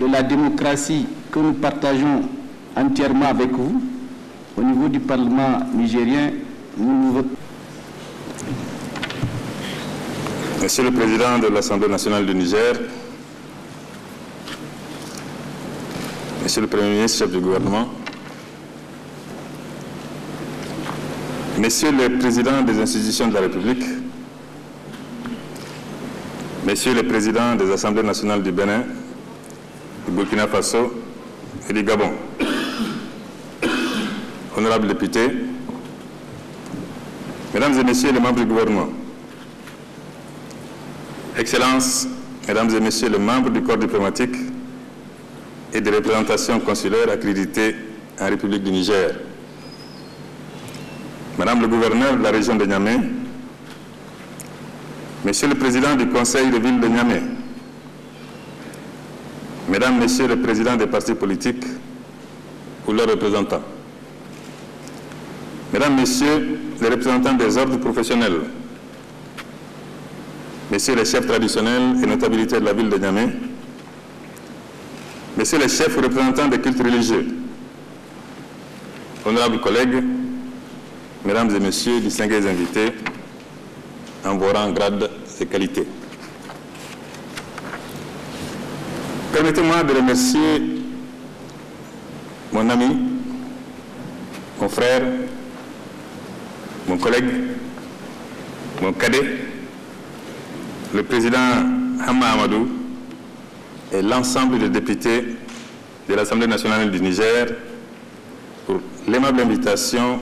de la démocratie que nous partageons entièrement avec vous, au niveau du Parlement nigérien, Monsieur le Président de l'Assemblée nationale du Niger, Monsieur le Premier ministre, chef du gouvernement, Messieurs les Présidents des institutions de la République, Messieurs les Présidents des Assemblées nationales du Bénin, du Burkina Faso et du Gabon, honorables députés, Mesdames et Messieurs les membres du gouvernement, Excellences, Mesdames et Messieurs les membres du corps diplomatique et des représentations consulaires accréditées en République du Niger, Madame le gouverneur de la région de Niamey, Monsieur le président du conseil de ville de Niamey, Mesdames, Messieurs les présidents des partis politiques ou leurs représentants, Mesdames, Messieurs les représentants des ordres professionnels, Messieurs les chefs traditionnels et notabilités de la ville de Niamey, Messieurs les chefs représentants des cultes religieux, honorables collègues, Mesdames et Messieurs, distingués invités, en vos rangs, grades et qualités. Permettez-moi de remercier mon ami, mon frère, mon collègue, mon cadet, le président Hama Amadou et l'ensemble des députés de l'Assemblée nationale du Niger pour l'aimable invitation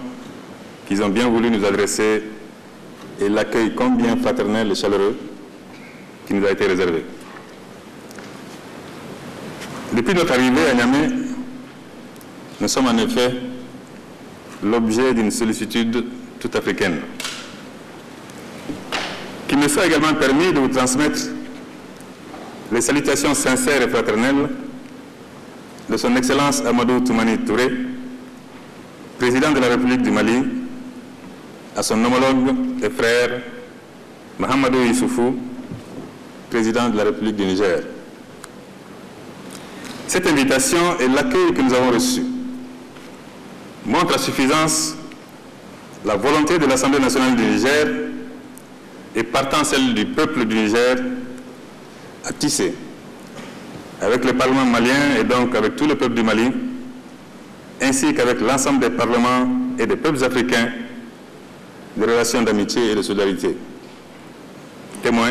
qu'ils ont bien voulu nous adresser et l'accueil combien fraternel et chaleureux qui nous a été réservé. Depuis notre arrivée à Niamey, nous sommes en effet l'objet d'une sollicitude tout africaine qui me soit également permis de vous transmettre les salutations sincères et fraternelles de son Excellence Amadou Toumani Touré, président de la République du Mali, à son homologue et frère Mahamadou Issoufou, président de la République du Niger. Cette invitation et l'accueil que nous avons reçu montrent à suffisance la volonté de l'Assemblée nationale du Niger et partant celle du peuple du Niger à tisser avec le Parlement malien et donc avec tout le peuple du Mali, ainsi qu'avec l'ensemble des parlements et des peuples africains, des relations d'amitié et de solidarité. Témoin,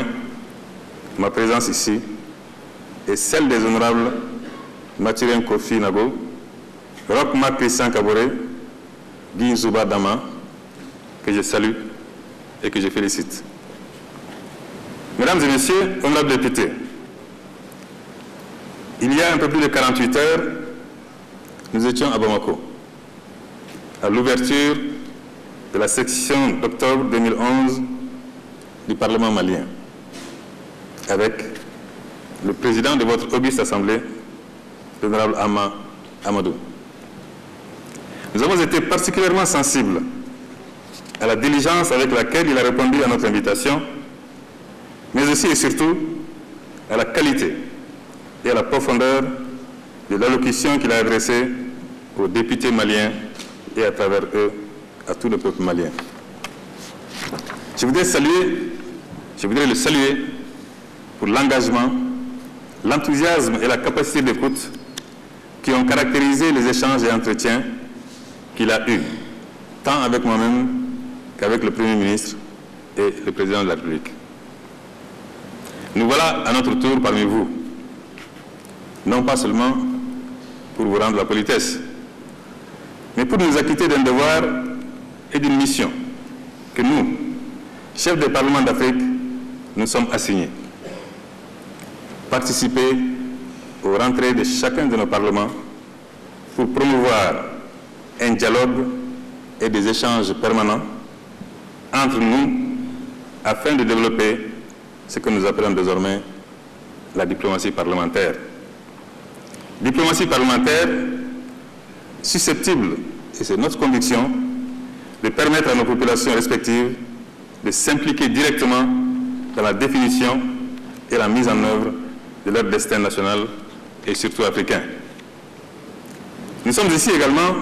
ma présence ici est celle des honorables Mathurin Kofi Nago, Rochma Christian Kaboré, Guy Nzouba Dama, que je salue et que je félicite. Mesdames et Messieurs, honorables députés, il y a un peu plus de 48 heures, nous étions à Bamako, à l'ouverture de la section d'octobre 2011 du Parlement malien, avec le président de votre auguste assemblée, l'honorable Hama Amadou. Nous avons été particulièrement sensibles à la diligence avec laquelle il a répondu à notre invitation, mais aussi et surtout à la qualité et à la profondeur de l'allocution qu'il a adressée aux députés maliens et à travers eux à tout le peuple malien. Je voudrais le saluer pour l'engagement, l'enthousiasme et la capacité d'écoute qui ont caractérisé les échanges et entretiens qu'il a eus, tant avec moi-même qu'avec le Premier ministre et le Président de la République. Nous voilà à notre tour parmi vous, non pas seulement pour vous rendre la politesse, mais pour nous acquitter d'un devoir et d'une mission que nous, chefs des parlements d'Afrique, nous sommes assignés. Participer aux rentrées de chacun de nos parlements pour promouvoir un dialogue et des échanges permanents entre nous afin de développer ce que nous appelons désormais la diplomatie parlementaire. Diplomatie parlementaire susceptible, et c'est notre conviction, de permettre à nos populations respectives de s'impliquer directement dans la définition et la mise en œuvre de leur destin national et surtout africain. Nous sommes ici également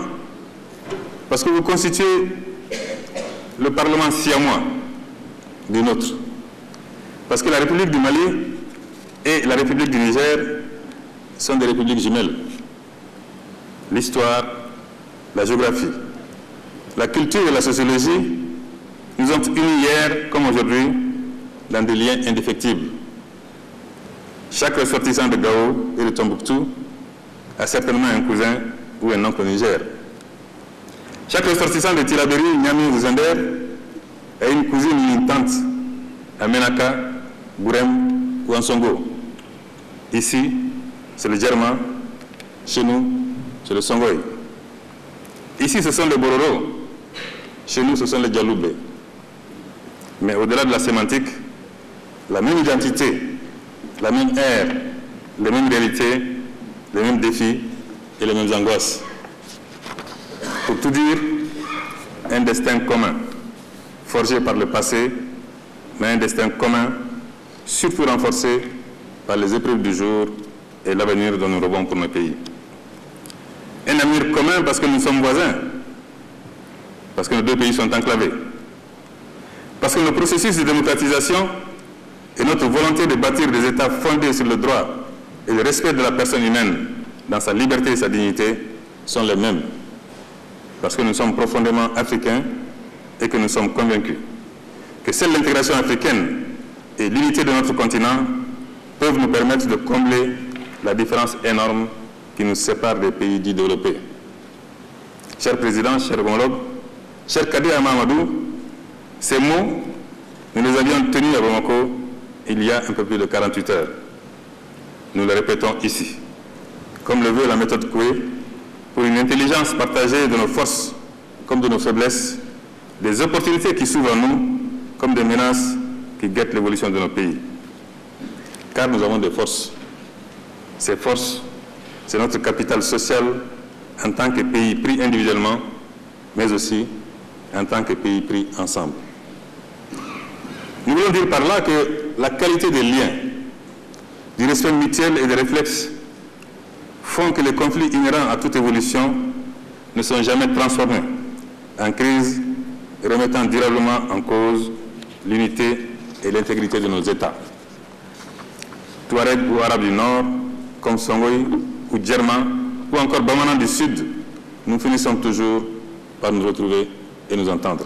parce que vous constituez le Parlement siamois du nôtre. Parce que la République du Mali et la République du Niger sont des républiques jumelles. L'histoire, la géographie, la culture et la sociologie nous ont unis hier comme aujourd'hui dans des liens indéfectibles. Chaque ressortissant de Gao et de Tombouctou a certainement un cousin ou un oncle au Niger. Chaque ressortissant de Tilaberi, Niamey ou Zender a une cousine ou une tante à Menaka, Gourem ou Ansongo. Ici, c'est le Djerma, chez nous, c'est le Songoï. Ici, ce sont les Bororo, Chez nous, ce sont les Dialoubés. Mais au-delà de la sémantique, la même identité, la même ère, les mêmes réalités, les mêmes défis et les mêmes angoisses. Pour tout dire, un destin commun, forgé par le passé, mais un destin commun, surtout renforcé par les épreuves du jour et l'avenir dont nous rêvons pour nos pays. Un avenir commun parce que nous sommes voisins, parce que nos deux pays sont enclavés, parce que le processus de démocratisation et notre volonté de bâtir des États fondés sur le droit et le respect de la personne humaine dans sa liberté et sa dignité sont les mêmes, parce que nous sommes profondément africains et que nous sommes convaincus que seule l'intégration africaine et l'unité de notre continent peuvent nous permettre de combler la différence énorme qui nous sépare des pays dits développés. Cher Président, cher homologue, cher Kadir Mahamadou, ces mots, nous les avions tenus à Bamako il y a un peu plus de 48 heures. Nous les répétons ici, comme le veut la méthode Coué, pour une intelligence partagée de nos forces comme de nos faiblesses, des opportunités qui s'ouvrent à nous comme des menaces qui guettent l'évolution de nos pays. Car nous avons des forces. Ces forces, c'est notre capital social en tant que pays pris individuellement, mais aussi en tant que pays pris ensemble. Nous voulons dire par là que la qualité des liens, du respect mutuel et des réflexes font que les conflits inhérents à toute évolution ne sont jamais transformés en crise, remettant durablement en cause l'unité et l'intégrité de nos États. Touareg ou Arabes du Nord, comme Songoï ou Djerma, ou encore Bamana du Sud, nous finissons toujours par nous retrouver et nous entendre.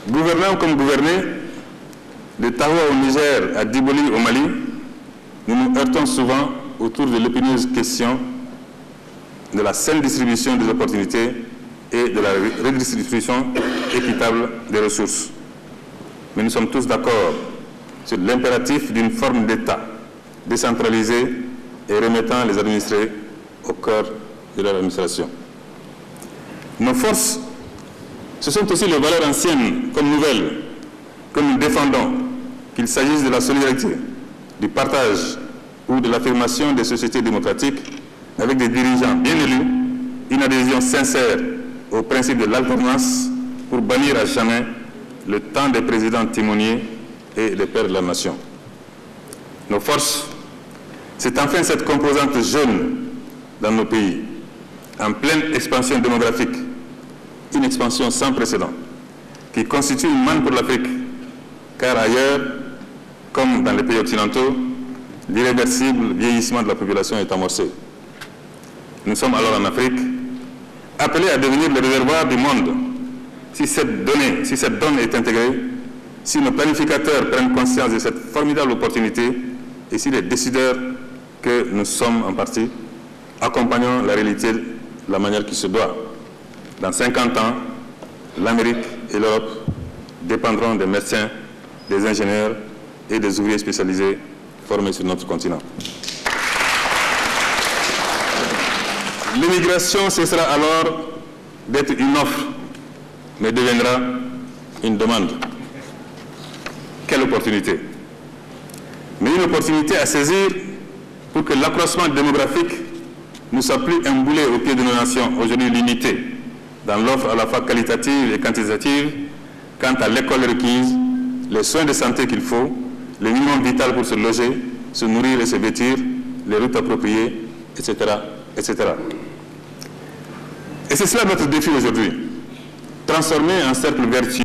Gouvernant comme gouverné, de Tahoua au Niger à Diboli au Mali, nous nous heurtons souvent autour de l'épineuse question de la saine distribution des opportunités et de la redistribution équitable des ressources. Mais nous sommes tous d'accord sur l'impératif d'une forme d'État décentralisé et remettant les administrés au cœur de leur administration. Nos forces, ce sont aussi les valeurs anciennes comme nouvelles que nous défendons, qu'il s'agisse de la solidarité, du partage ou de l'affirmation des sociétés démocratiques avec des dirigeants bien élus, une adhésion sincère au principe de l'alternance pour bannir à jamais le temps des présidents timoniers et des pères de la nation. Nos forces, c'est enfin cette composante jeune dans nos pays, en pleine expansion démographique, une expansion sans précédent, qui constitue une manne pour l'Afrique, car ailleurs, comme dans les pays occidentaux, l'irréversible vieillissement de la population est amorcé. Nous sommes alors en Afrique, appelés à devenir le réservoir du monde. Si cette donne est intégrée, si nos planificateurs prennent conscience de cette formidable opportunité et si les décideurs que nous sommes en partie accompagnons la réalité de la manière qui se doit. Dans 50 ans, l'Amérique et l'Europe dépendront des médecins, des ingénieurs et des ouvriers spécialisés formés sur notre continent. L'immigration cessera alors d'être une offre, mais deviendra une demande. Quelle opportunité! Mais une opportunité à saisir pour que l'accroissement démographique ne soit plus un boulet au pied de nos nations, aujourd'hui limitées, dans l'offre à la fois qualitative et quantitative, quant à l'école requise, les soins de santé qu'il faut, le minimum vital pour se loger, se nourrir et se vêtir, les routes appropriées, etc., etc. Et c'est cela notre défi aujourd'hui, transformer un cercle vertueux